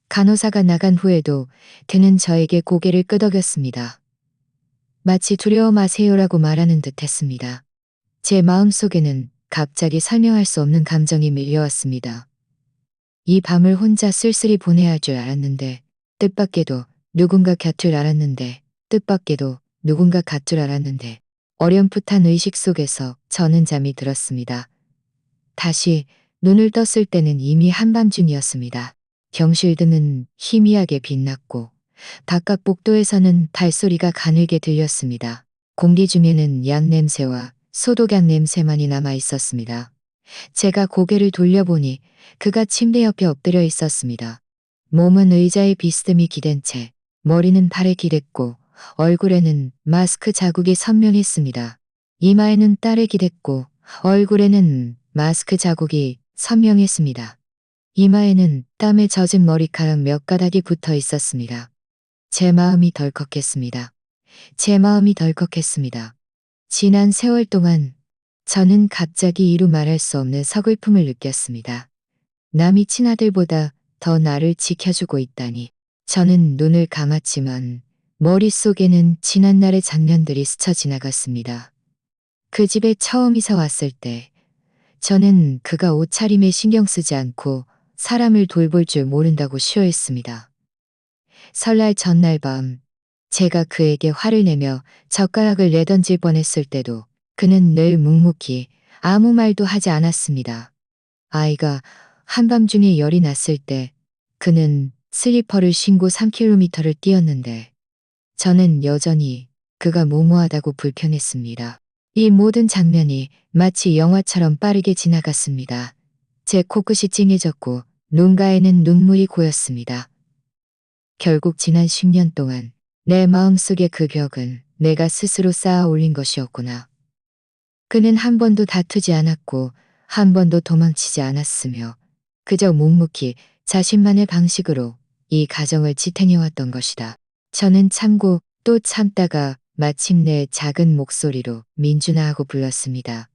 간호사가 나간 후에도 그는 저에게 고개를 끄덕였습니다. 마치 두려워 마세요라고 말하는 듯 했습니다. 제 마음속에는 갑자기 설명할 수 없는 감정이 밀려왔습니다. 이 밤을 혼자 쓸쓸히 보내야 할 줄 알았는데, 뜻밖에도 누군가 곁을 알았는데, 뜻밖에도 누군가 곁을 알았는데, 어렴풋한 의식 속에서 저는 잠이 들었습니다. 다시 눈을 떴을 때는 이미 한밤중이었습니다. 병실 등은 희미하게 빛났고 바깥 복도에서는 발소리가 가늘게 들렸습니다. 공기 중에는 약 냄새와 소독약 냄새만이 남아 있었습니다. 제가 고개를 돌려보니 그가 침대 옆에 엎드려 있었습니다. 몸은 의자에 비스듬히 기댄 채 머리는 팔에 기댔고 얼굴에는 마스크 자국이 선명했습니다. 이마에는 딸에 기댔고 얼굴에는 마스크 자국이 선명했습니다. 이마에는 땀에 젖은 머리카락 몇 가닥이 붙어 있었습니다. 제 마음이 덜컥했습니다. 제 마음이 덜컥했습니다. 지난 세월 동안 저는 갑자기 이루 말할 수 없는 서글픔을 느꼈습니다. 남이 친아들보다 더 나를 지켜주고 있다니. 저는 눈을 감았지만 머릿속에는 지난날의 장면들이 스쳐 지나갔습니다. 그 집에 처음 이사 왔을 때 저는 그가 옷차림에 신경 쓰지 않고 사람을 돌볼 줄 모른다고 쉬어했습니다. 설날 전날 밤 제가 그에게 화를 내며 젓가락을 내던질 뻔했을 때도 그는 늘 묵묵히 아무 말도 하지 않았습니다. 아이가 한밤중에 열이 났을 때 그는 슬리퍼를 신고 3km를 뛰었는데 저는 여전히 그가 무모하다고 불편했습니다. 이 모든 장면이 마치 영화처럼 빠르게 지나갔습니다. 제 코끝이 찡해졌고 눈가에는 눈물이 고였습니다. 결국 지난 10년 동안 내 마음속의 그 벽은 내가 스스로 쌓아 올린 것이었구나. 그는 한 번도 다투지 않았고 한 번도 도망치지 않았으며 그저 묵묵히 자신만의 방식으로 이 가정을 지탱해왔던 것이다. 저는 참고 또 참다가 마침내 작은 목소리로 민준아 하고 불렀습니다.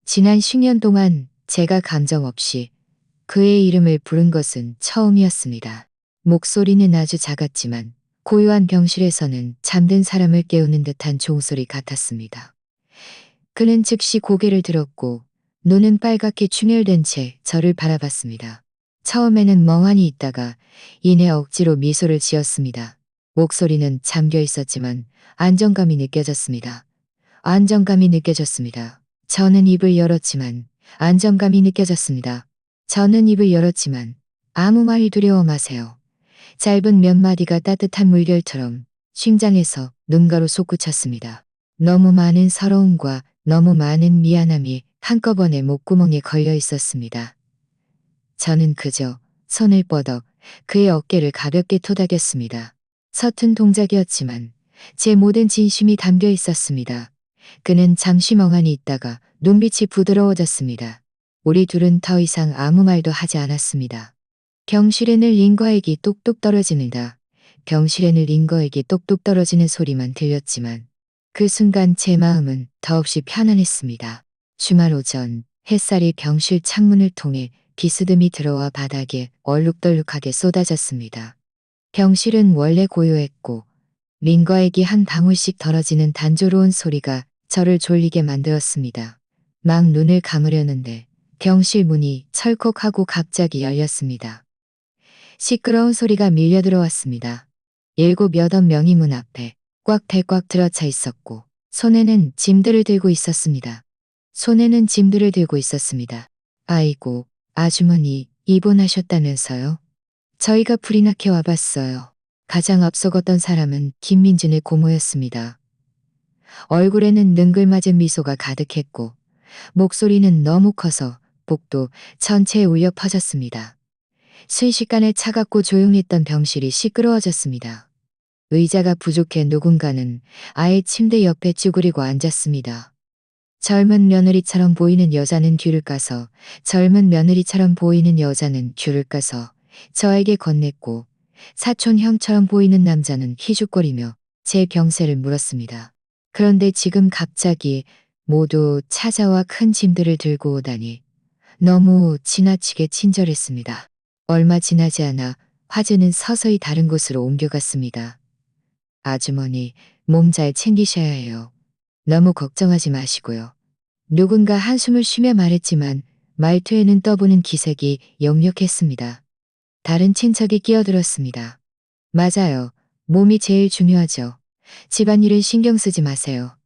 지난 10년 동안 제가 감정 없이 그의 이름을 부른 것은 처음이었습니다. 목소리는 아주 작았지만 고요한 병실에서는 잠든 사람을 깨우는 듯한 종소리 같았습니다. 그는 즉시 고개를 들었고 눈은 빨갛게 충혈된 채 저를 바라봤습니다. 처음에는 멍하니 있다가 이내 억지로 미소를 지었습니다. 목소리는 잠겨 있었지만 안정감이 느껴졌습니다. 안정감이 느껴졌습니다. 저는 입을 열었지만 안정감이 느껴졌습니다. 저는 입을 열었지만 아무 말 두려워 마세요. 짧은 몇 마디가 따뜻한 물결처럼 심장에서 눈가로 솟구쳤습니다. 너무 많은 서러움과 너무 많은 미안함이 한꺼번에 목구멍에 걸려 있었습니다. 저는 그저 손을 뻗어 그의 어깨를 가볍게 토닥였습니다. 서툰 동작이었지만 제 모든 진심이 담겨 있었습니다. 그는 잠시 멍하니 있다가 눈빛이 부드러워졌습니다. 우리 둘은 더 이상 아무 말도 하지 않았습니다. 병실에 늘 인과액이 똑똑 떨어집니다. 병실에 늘 인과액이 똑똑 떨어지는 소리만 들렸지만 그 순간 제 마음은 더없이 편안했습니다. 주말 오전 햇살이 병실 창문을 통해 비스듬히 들어와 바닥에 얼룩덜룩하게 쏟아졌습니다. 병실은 원래 고요했고 링거액이 한 방울씩 떨어지는 단조로운 소리가 저를 졸리게 만들었습니다. 막 눈을 감으려는데 병실 문이 철컥하고 갑자기 열렸습니다. 시끄러운 소리가 밀려 들어왔습니다. 7-8명이 문 앞에 꽉 들어차 있었고 손에는 짐들을 들고 있었습니다. 손에는 짐들을 들고 있었습니다. 아이고, 아주머니 입원하셨다면서요? 저희가 불이 나게 와봤어요. 가장 앞서갔던 사람은 김민준의 고모였습니다. 얼굴에는 능글맞은 미소가 가득했고 목소리는 너무 커서 복도 전체에 울려 퍼졌습니다. 순식간에 차갑고 조용했던 병실이 시끄러워졌습니다. 의자가 부족해 누군가는 아예 침대 옆에 쭈그리고 앉았습니다. 젊은 며느리처럼 보이는 여자는 귤을 까서 젊은 며느리처럼 보이는 여자는 귤을 까서 저에게 건넸고 사촌 형처럼 보이는 남자는 희죽거리며 제 병세를 물었습니다. 그런데 지금 갑자기 모두 찾아와 큰 짐들을 들고 오다니 너무 지나치게 친절했습니다. 얼마 지나지 않아 화재는 서서히 다른 곳으로 옮겨갔습니다. 아주머니, 몸 잘 챙기셔야 해요. 너무 걱정하지 마시고요. 누군가 한숨을 쉬며 말했지만 말투에는 떠보는 기색이 역력했습니다. 다른 친척이 끼어들었습니다. 맞아요. 몸이 제일 중요하죠. 집안일은 신경 쓰지 마세요.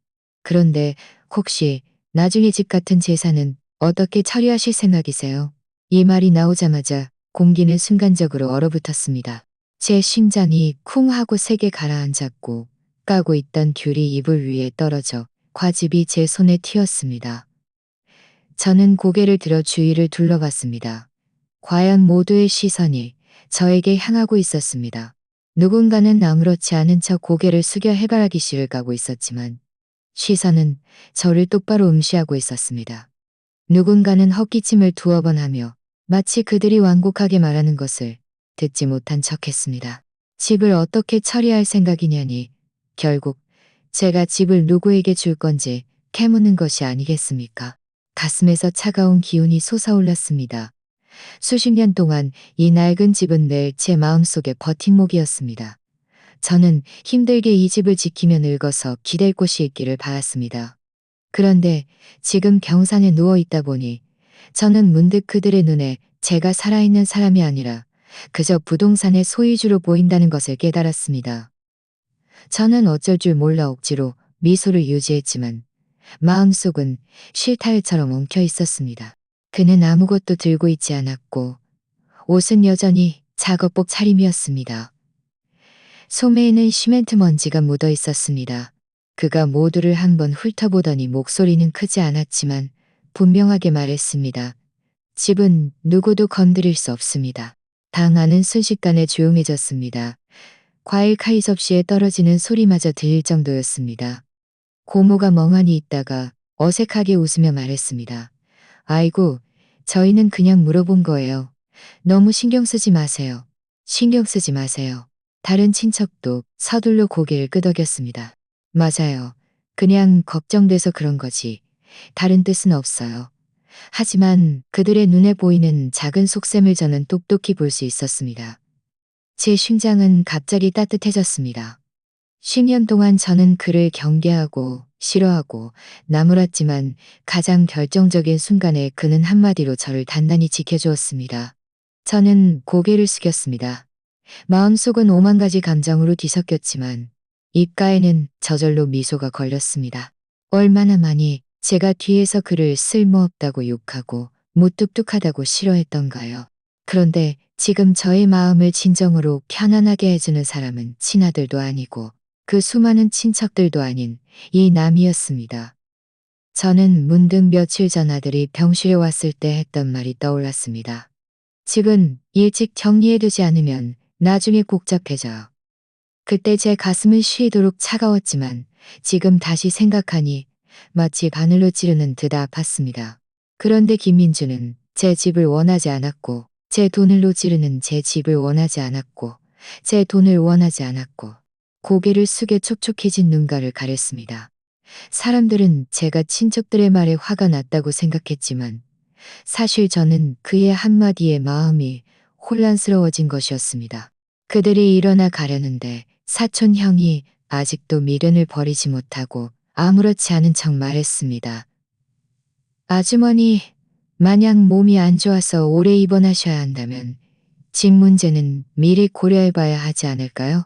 그런데 혹시 나중에 집 같은 재산은 어떻게 처리하실 생각이세요? 이 말이 나오자마자 공기는 순간적으로 얼어붙었습니다. 제 심장이 쿵 하고 세게 가라앉았고 까고 있던 귤이 이불 위에 떨어져 과즙이 제 손에 튀었습니다. 저는 고개를 들어 주위를 둘러봤습니다. 과연 모두의 시선이 저에게 향하고 있었습니다. 누군가는 아무렇지 않은 척 고개를 숙여 해바라기 씨를 까고 있었지만 시선은 저를 똑바로 응시하고 있었습니다. 누군가는 헛기침을 두어 번 하며 마치 그들이 완곡하게 말하는 것을 듣지 못한 척했습니다. 집을 어떻게 처리할 생각이냐니 결국 제가 집을 누구에게 줄 건지 캐묻는 것이 아니겠습니까? 가슴에서 차가운 기운이 솟아올랐습니다. 수십 년 동안 이 낡은 집은 늘 제 마음속의 버팀목이었습니다. 저는 힘들게 이 집을 지키며 늙어서 기댈 곳이 있기를 바랐습니다. 그런데 지금 경산에 누워 있다 보니 저는 문득 그들의 눈에 제가 살아있는 사람이 아니라 그저 부동산의 소유주로 보인다는 것을 깨달았습니다. 저는 어쩔 줄 몰라 억지로 미소를 유지했지만 마음속은 실타래처럼 엉켜 있었습니다. 그는 아무것도 들고 있지 않았고 옷은 여전히 작업복 차림이었습니다. 소매에는 시멘트 먼지가 묻어 있었습니다. 그가 모두를 한번 훑어보더니 목소리는 크지 않았지만 분명하게 말했습니다. 집은 누구도 건드릴 수 없습니다. 방 안은 순식간에 조용해졌습니다. 과일 카이 접시에 떨어지는 소리마저 들릴 정도였습니다. 고모가 멍하니 있다가 어색하게 웃으며 말했습니다. 아이고, 저희는 그냥 물어본 거예요. 너무 신경 쓰지 마세요. 신경 쓰지 마세요. 다른 친척도 서둘러 고개를 끄덕였습니다. 맞아요. 그냥 걱정돼서 그런 거지. 다른 뜻은 없어요. 하지만 그들의 눈에 보이는 작은 속셈을 저는 똑똑히 볼 수 있었습니다. 제 심장은 갑자기 따뜻해졌습니다. 10년 동안 저는 그를 경계하고 싫어하고 나무랐지만 가장 결정적인 순간에 그는 한마디로 저를 단단히 지켜주었습니다. 저는 고개를 숙였습니다. 마음속은 오만 가지 감정으로 뒤섞였지만 입가에는 저절로 미소가 걸렸습니다. 얼마나 많이 제가 뒤에서 그를 쓸모없다고 욕하고 무뚝뚝하다고 싫어했던가요. 그런데 지금 저의 마음을 진정으로 편안하게 해주는 사람은 친아들도 아니고 그 수많은 친척들도 아닌 이 남이었습니다. 저는 문득 며칠 전 아들이 병실에 왔을 때 했던 말이 떠올랐습니다. 집은 일찍 정리해두지 않으면 나중에 복잡해져요. 그때 제 가슴은 쉬도록 차가웠지만 지금 다시 생각하니 마치 바늘로 찌르는 듯 아팠습니다. 그런데 김민주는 제 집을 원하지 않았고 제 돈을로 찌르는 제 집을 원하지 않았고 제 돈을 원하지 않았고 고개를 숙여 촉촉해진 눈가를 가렸습니다. 사람들은 제가 친척들의 말에 화가 났다고 생각했지만 사실 저는 그의 한마디에 마음이 혼란스러워진 것이었습니다. 그들이 일어나 가려는데 사촌 형이 아직도 미련을 버리지 못하고 아무렇지 않은 척 말했습니다. 아주머니, 만약 몸이 안 좋아서 오래 입원하셔야 한다면 집 문제는 미리 고려해봐야 하지 않을까요?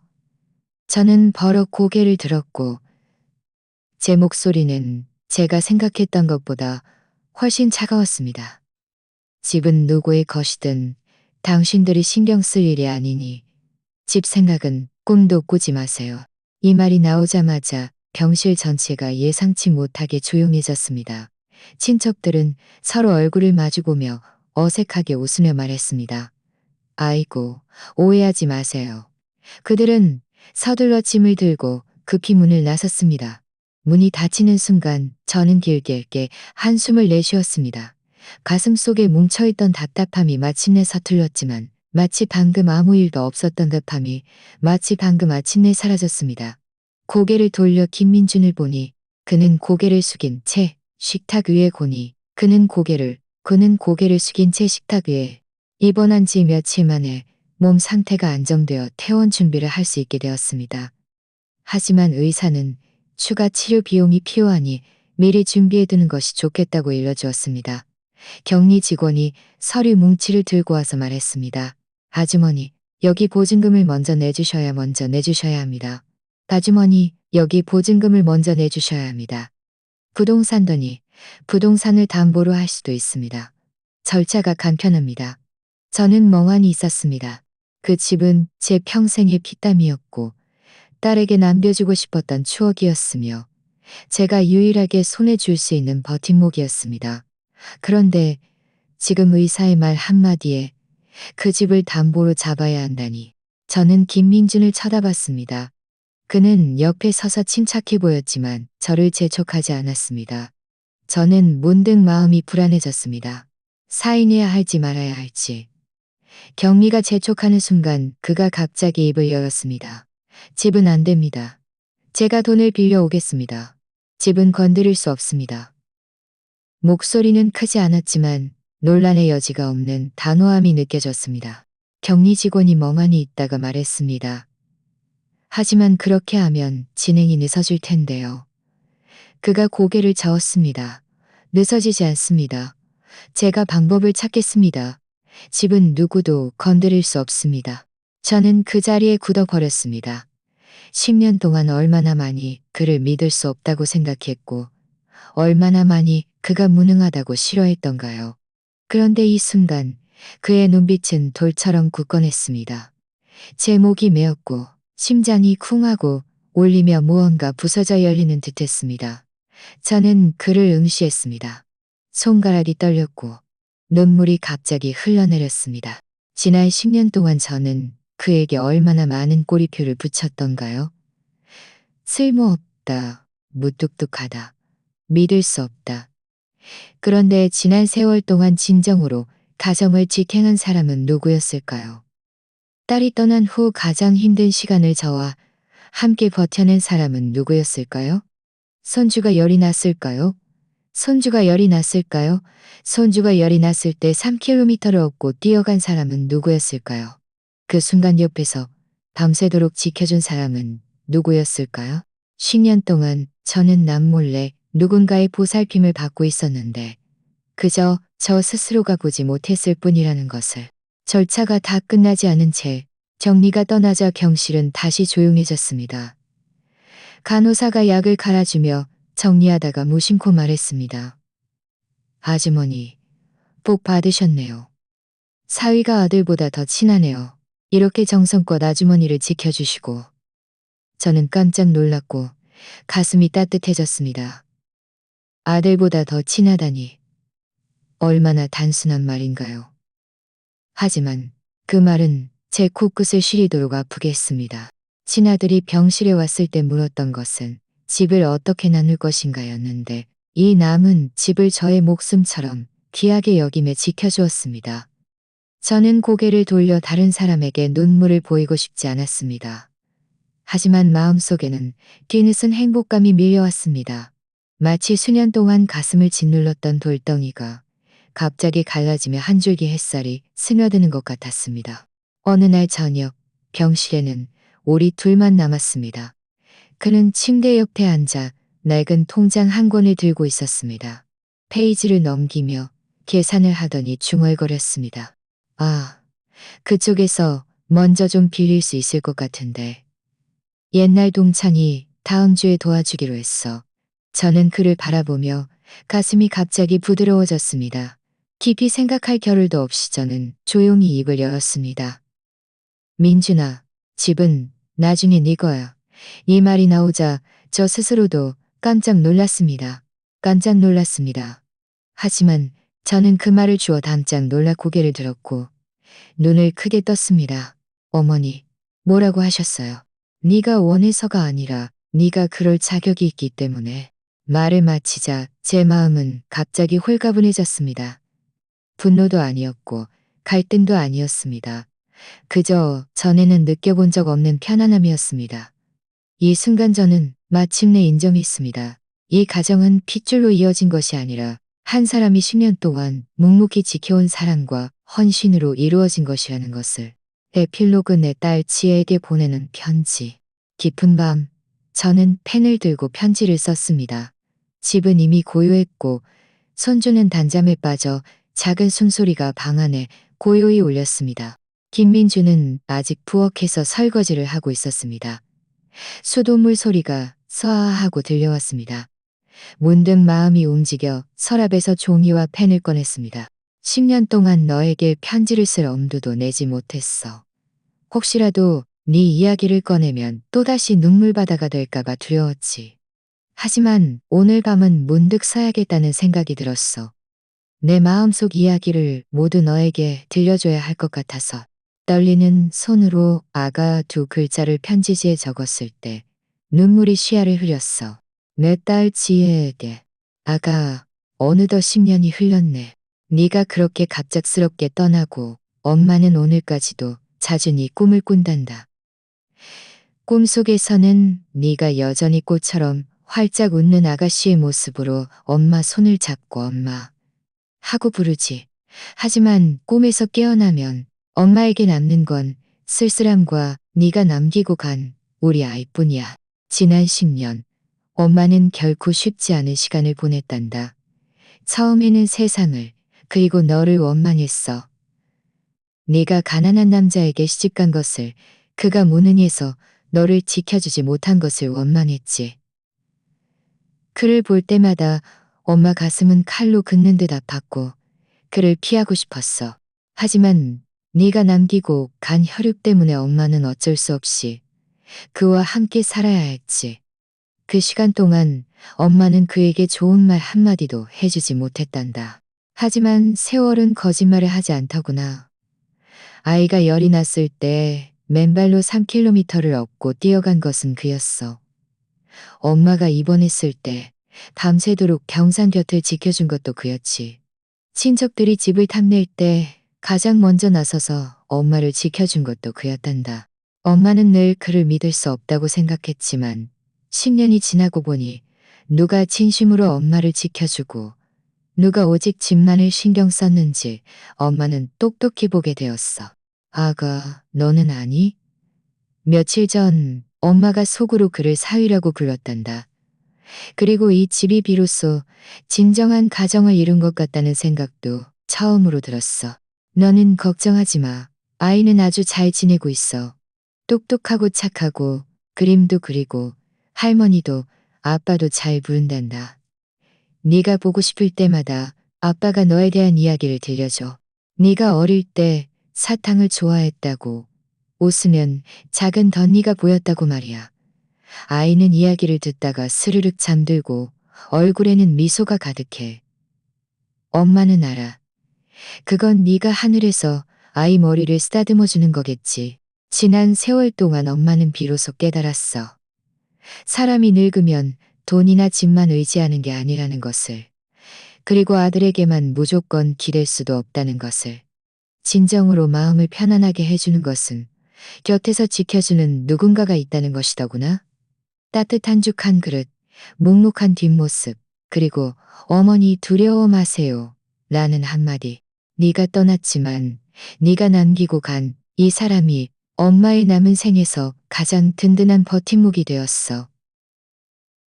저는 버럭 고개를 들었고 제 목소리는 제가 생각했던 것보다 훨씬 차가웠습니다. 집은 누구의 것이든 당신들이 신경 쓸 일이 아니니 집 생각은 꿈도 꾸지 마세요. 이 말이 나오자마자 병실 전체가 예상치 못하게 조용해졌습니다. 친척들은 서로 얼굴을 마주보며 어색하게 웃으며 말했습니다. 아이고, 오해하지 마세요. 그들은 서둘러 짐을 들고 급히 문을 나섰습니다. 문이 닫히는 순간 저는 길게 한숨을 내쉬었습니다. 가슴 속에 뭉쳐있던 답답함이 마침내 서툴렀지만 마치 방금 아무 일도 없었던 듯함이 마치 방금 마침내 사라졌습니다. 고개를 돌려 김민준을 보니 그는 고개를 숙인 채 식탁 위에 고니 그는 고개를 숙인 채 식탁 위에 입원한 지 며칠 만에 몸 상태가 안정되어 퇴원 준비를 할 수 있게 되었습니다. 하지만 의사는 추가 치료 비용이 필요하니 미리 준비해두는 것이 좋겠다고 일러주었습니다. 격리 직원이 서류 뭉치를 들고 와서 말했습니다. 아주머니, 여기 보증금을 먼저 내주셔야 합니다. 아주머니, 여기 보증금을 먼저 내주셔야 합니다. 부동산더니 부동산을 담보로 할 수도 있습니다. 절차가 간편합니다. 저는 멍하니 있었습니다. 그 집은 제 평생의 피땀이었고 딸에게 남겨주고 싶었던 추억이었으며 제가 유일하게 손에 줄 수 있는 버팀목이었습니다. 그런데 지금 의사의 말 한마디에 그 집을 담보로 잡아야 한다니 저는 김민준을 쳐다봤습니다. 그는 옆에 서서 침착해 보였지만 저를 재촉하지 않았습니다. 저는 문득 마음이 불안해졌습니다. 사인해야 할지 말아야 할지. 경미가 재촉하는 순간 그가 갑자기 입을 열었습니다. 집은 안 됩니다. 제가 돈을 빌려오겠습니다. 집은 건드릴 수 없습니다. 목소리는 크지 않았지만 논란의 여지가 없는 단호함이 느껴졌습니다. 격리 직원이 멍하니 있다가 말했습니다. 하지만 그렇게 하면 진행이 늦어질 텐데요. 그가 고개를 저었습니다. 늦어지지 않습니다. 제가 방법을 찾겠습니다. 집은 누구도 건드릴 수 없습니다. 저는 그 자리에 굳어버렸습니다. 10년 동안 얼마나 많이 그를 믿을 수 없다고 생각했고 얼마나 많이 그가 무능하다고 싫어했던가요. 그런데 이 순간 그의 눈빛은 돌처럼 굳건했습니다. 제 목이 메었고 심장이 쿵하고 울리며 무언가 부서져 열리는 듯했습니다. 저는 그를 응시했습니다. 손가락이 떨렸고 눈물이 갑자기 흘러내렸습니다. 지난 10년 동안 저는 그에게 얼마나 많은 꼬리표를 붙였던가요? 쓸모없다, 무뚝뚝하다, 믿을 수 없다. 그런데 지난 세월 동안 진정으로 가정을 지탱한 사람은 누구였을까요? 딸이 떠난 후 가장 힘든 시간을 저와 함께 버텨낸 사람은 누구였을까요? 손주가 열이 났을까요? 손주가 열이 났을까요? 손주가 열이 났을 때 3km를 업고 뛰어간 사람은 누구였을까요? 그 순간 옆에서 밤새도록 지켜준 사람은 누구였을까요? 10년 동안 저는 남몰래 누군가의 보살핌을 받고 있었는데 그저 저 스스로가 보지 못했을 뿐이라는 것을. 절차가 다 끝나지 않은 채 격리가 떠나자 병실은 다시 조용해졌습니다. 간호사가 약을 갈아주며 정리하다가 무심코 말했습니다. 아주머니, 복 받으셨네요. 사위가 아들보다 더 친하네요. 이렇게 정성껏 아주머니를 지켜주시고. 저는 깜짝 놀랐고 가슴이 따뜻해졌습니다. 아들보다 더 친하다니. 얼마나 단순한 말인가요. 하지만 그 말은 제 코끝을 시리도록 아프게 했습니다. 친아들이 병실에 왔을 때 물었던 것은 집을 어떻게 나눌 것인가였는데 이 남은 집을 저의 목숨처럼 귀하게 여김에 지켜주었습니다. 저는 고개를 돌려 다른 사람에게 눈물을 보이고 싶지 않았습니다. 하지만 마음속에는 뒤늦은 행복감이 밀려왔습니다. 마치 수년 동안 가슴을 짓눌렀던 돌덩이가 갑자기 갈라지며 한 줄기 햇살이 스며드는 것 같았습니다. 어느 날 저녁 병실에는 우리 둘만 남았습니다. 그는 침대 옆에 앉아 낡은 통장 한 권을 들고 있었습니다. 페이지를 넘기며 계산을 하더니 중얼거렸습니다. 아, 그쪽에서 먼저 좀 빌릴 수 있을 것 같은데. 옛날 동창이 다음 주에 도와주기로 했어. 저는 그를 바라보며 가슴이 갑자기 부드러워졌습니다. 깊이 생각할 겨를도 없이 저는 조용히 입을 열었습니다. 민준아, 집은 나중에 네 거야. 이 말이 나오자 저 스스로도 깜짝 놀랐습니다. 깜짝 놀랐습니다. 하지만 저는 그 말을 주워 담짝 놀라 고개를 들었고 눈을 크게 떴습니다. 어머니, 뭐라고 하셨어요? 네가 원해서가 아니라 네가 그럴 자격이 있기 때문에. 말을 마치자 제 마음은 갑자기 홀가분해졌습니다. 분노도 아니었고 갈등도 아니었습니다. 그저 전에는 느껴본 적 없는 편안함이었습니다. 이 순간 저는 마침내 인정했습니다. 이 가정은 핏줄로 이어진 것이 아니라 한 사람이 10년 동안 묵묵히 지켜온 사랑과 헌신으로 이루어진 것이라는 것을. 에필로그 내 딸 지혜에게 보내는 편지. 깊은 밤, 저는 펜을 들고 편지를 썼습니다. 집은 이미 고요했고 손주는 단잠에 빠져 작은 숨소리가 방 안에 고요히 울렸습니다. 김민주는 아직 부엌에서 설거지를 하고 있었습니다. 수돗물 소리가 스와하고 들려왔습니다. 문득 마음이 움직여 서랍에서 종이와 펜을 꺼냈습니다. 10년 동안 너에게 편지를 쓸 엄두도 내지 못했어. 혹시라도 네 이야기를 꺼내면 또다시 눈물바다가 될까봐 두려웠지. 하지만 오늘 밤은 문득 써야겠다는 생각이 들었어. 내 마음속 이야기를 모두 너에게 들려줘야 할 것 같아서. 떨리는 손으로 아가 두 글자를 편지지에 적었을 때 눈물이 시야를 흐렸어. 내 딸 지혜에게. 아가, 어느덧 10년이 흘렀네. 네가 그렇게 갑작스럽게 떠나고 엄마는 오늘까지도 자주 네 꿈을 꾼단다. 꿈속에서는 네가 여전히 꽃처럼 활짝 웃는 아가씨의 모습으로 엄마 손을 잡고 엄마 하고 부르지. 하지만 꿈에서 깨어나면 엄마에게 남는 건 쓸쓸함과 네가 남기고 간 우리 아이뿐이야. 지난 10년, 엄마는 결코 쉽지 않은 시간을 보냈단다. 처음에는 세상을, 그리고 너를 원망했어. 네가 가난한 남자에게 시집간 것을, 그가 무능해서 너를 지켜주지 못한 것을 원망했지. 그를 볼 때마다 엄마 가슴은 칼로 긋는 듯 아팠고 그를 피하고 싶었어. 하지만 네가 남기고 간 혈육 때문에 엄마는 어쩔 수 없이 그와 함께 살아야 했지. 그 시간 동안 엄마는 그에게 좋은 말 한마디도 해주지 못했단다. 하지만 세월은 거짓말을 하지 않더구나. 아이가 열이 났을 때 맨발로 3km를 업고 뛰어간 것은 그였어. 엄마가 입원했을 때 밤새도록 병상 곁을 지켜준 것도 그였지. 친척들이 집을 탐낼 때 가장 먼저 나서서 엄마를 지켜준 것도 그였단다. 엄마는 늘 그를 믿을 수 없다고 생각했지만 10년이 지나고 보니 누가 진심으로 엄마를 지켜주고 누가 오직 집만을 신경 썼는지 엄마는 똑똑히 보게 되었어. 아가, 너는 아니? 며칠 전 엄마가 속으로 그를 사위라고 불렀단다. 그리고 이 집이 비로소 진정한 가정을 이룬 것 같다는 생각도 처음으로 들었어. 너는 걱정하지 마. 아이는 아주 잘 지내고 있어. 똑똑하고 착하고 그림도 그리고 할머니도 아빠도 잘 부른단다. 네가 보고 싶을 때마다 아빠가 너에 대한 이야기를 들려줘. 네가 어릴 때 사탕을 좋아했다고 웃으면 작은 덧니가 보였다고 말이야. 아이는 이야기를 듣다가 스르륵 잠들고 얼굴에는 미소가 가득해. 엄마는 알아. 그건 네가 하늘에서 아이 머리를 쓰다듬어 주는 거겠지. 지난 세월 동안 엄마는 비로소 깨달았어. 사람이 늙으면 돈이나 집만 의지하는 게 아니라는 것을. 그리고 아들에게만 무조건 기댈 수도 없다는 것을. 진정으로 마음을 편안하게 해주는 것은 곁에서 지켜주는 누군가가 있다는 것이더구나. 따뜻한 죽 한 그릇, 묵묵한 뒷모습, 그리고 어머니 두려워 마세요. 라는 한마디. 네가 떠났지만 네가 남기고 간 이 사람이 엄마의 남은 생에서 가장 든든한 버팀목이 되었어.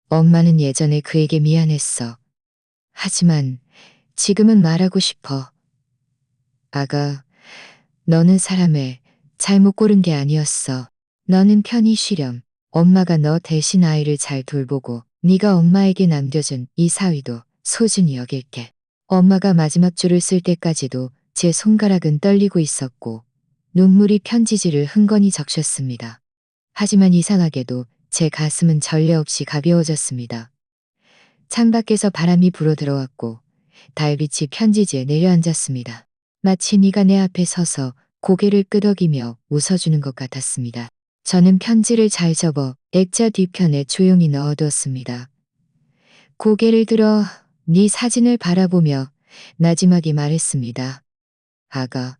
엄마는 예전에 그에게 미안했어. 하지만 지금은 말하고 싶어. 아가, 너는 사람을 잘못 고른 게 아니었어. 너는 편히 쉬렴. 엄마가 너 대신 아이를 잘 돌보고 네가 엄마에게 남겨준 이 사위도 소중히 여길게. 엄마가 마지막 줄을 쓸 때까지도 제 손가락은 떨리고 있었고 눈물이 편지지를 흥건히 적셨습니다. 하지만 이상하게도 제 가슴은 전례 없이 가벼워졌습니다. 창밖에서 바람이 불어 들어왔고 달빛이 편지지에 내려앉았습니다. 마치 네가 내 앞에 서서 고개를 끄덕이며 웃어주는 것 같았습니다. 저는 편지를 잘 접어 액자 뒤편에 조용히 넣어두었습니다. 고개를 들어 네 사진을 바라보며 나지막이 말했습니다. 아가,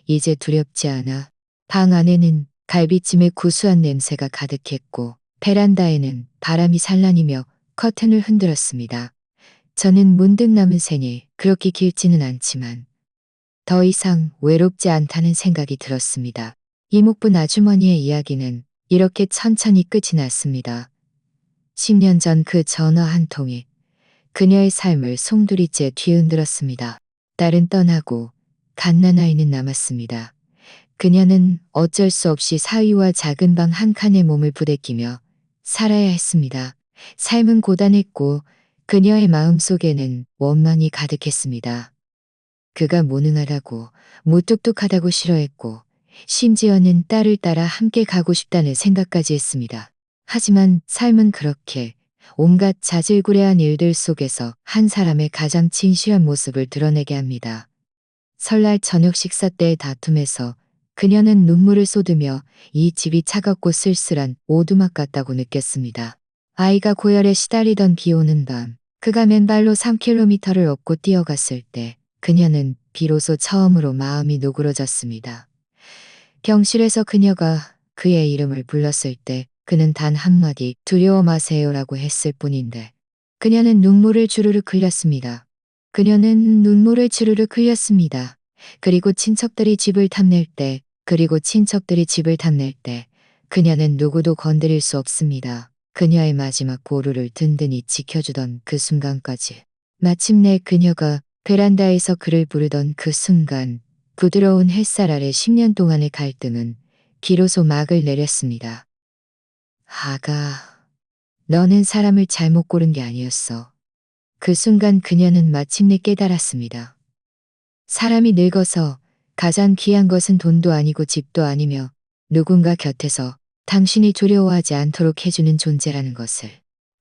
이제 두렵지 않아. 방 안에는 갈비찜의 구수한 냄새가 가득했고 베란다에는 바람이 산란이며 커튼을 흔들었습니다. 저는 문득 남은 생이 그렇게 길지는 않지만 더 이상 외롭지 않다는 생각이 들었습니다. 이목분 아주머니의 이야기는 이렇게 천천히 끝이 났습니다. 10년 전 그 전화 한 통이 그녀의 삶을 송두리째 뒤흔들었습니다. 딸은 떠나고 갓난아이는 남았습니다. 그녀는 어쩔 수 없이 사위와 작은 방 한 칸에 몸을 부대끼며 살아야 했습니다. 삶은 고단했고 그녀의 마음속에는 원망이 가득했습니다. 그가 무능하다고 무뚝뚝하다고 싫어했고 심지어는 딸을 따라 함께 가고 싶다는 생각까지 했습니다. 하지만 삶은 그렇게 온갖 자질구레한 일들 속에서 한 사람의 가장 진실한 모습을 드러내게 합니다. 설날 저녁 식사 때의 다툼에서 그녀는 눈물을 쏟으며 이 집이 차갑고 쓸쓸한 오두막 같다고 느꼈습니다. 아이가 고열에 시달리던 비 오는 밤, 그가 맨발로 3km를 업고 뛰어갔을 때 그녀는 비로소 처음으로 마음이 누그러졌습니다. 병실에서 그녀가 그의 이름을 불렀을 때 그는 단 한마디 두려워 마세요라고 했을 뿐인데 그녀는 눈물을 주르륵 흘렸습니다. 그녀는 눈물을 주르륵 흘렸습니다. 그리고 친척들이 집을 탐낼 때 그녀는 누구도 건드릴 수 없습니다. 그녀의 마지막 보루를 든든히 지켜주던 그 순간까지. 마침내 그녀가 베란다에서 그를 부르던 그 순간 부드러운 햇살 아래 10년 동안의 갈등은 비로소 막을 내렸습니다. 아가, 너는 사람을 잘못 고른 게 아니었어. 그 순간 그녀는 마침내 깨달았습니다. 사람이 늙어서 가장 귀한 것은 돈도 아니고 집도 아니며 누군가 곁에서 당신이 두려워하지 않도록 해주는 존재라는 것을.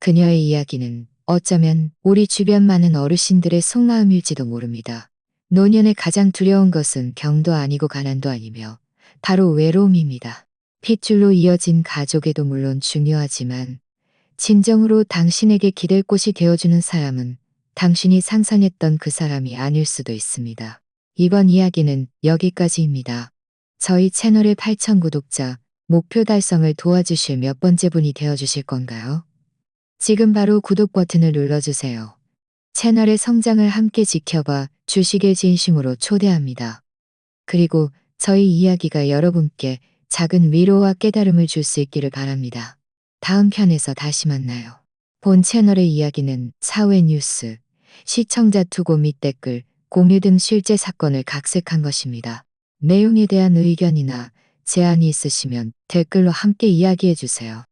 그녀의 이야기는 어쩌면 우리 주변 많은 어르신들의 속마음일지도 모릅니다. 노년에 가장 두려운 것은 병도 아니고 가난도 아니며 바로 외로움입니다. 핏줄로 이어진 가족에도 물론 중요하지만 진정으로 당신에게 기댈 곳이 되어주는 사람은 당신이 상상했던 그 사람이 아닐 수도 있습니다. 이번 이야기는 여기까지입니다. 저희 채널의 8,000 구독자 목표 달성을 도와주실 몇 번째 분이 되어주실 건가요? 지금 바로 구독 버튼을 눌러주세요. 채널의 성장을 함께 지켜봐 주시길 진심으로 초대합니다. 그리고 저희 이야기가 여러분께 작은 위로와 깨달음을 줄 수 있기를 바랍니다. 다음 편에서 다시 만나요. 본 채널의 이야기는 사회 뉴스, 시청자 투고 및 댓글, 공유 등 실제 사건을 각색한 것입니다. 내용에 대한 의견이나 제안이 있으시면 댓글로 함께 이야기해 주세요.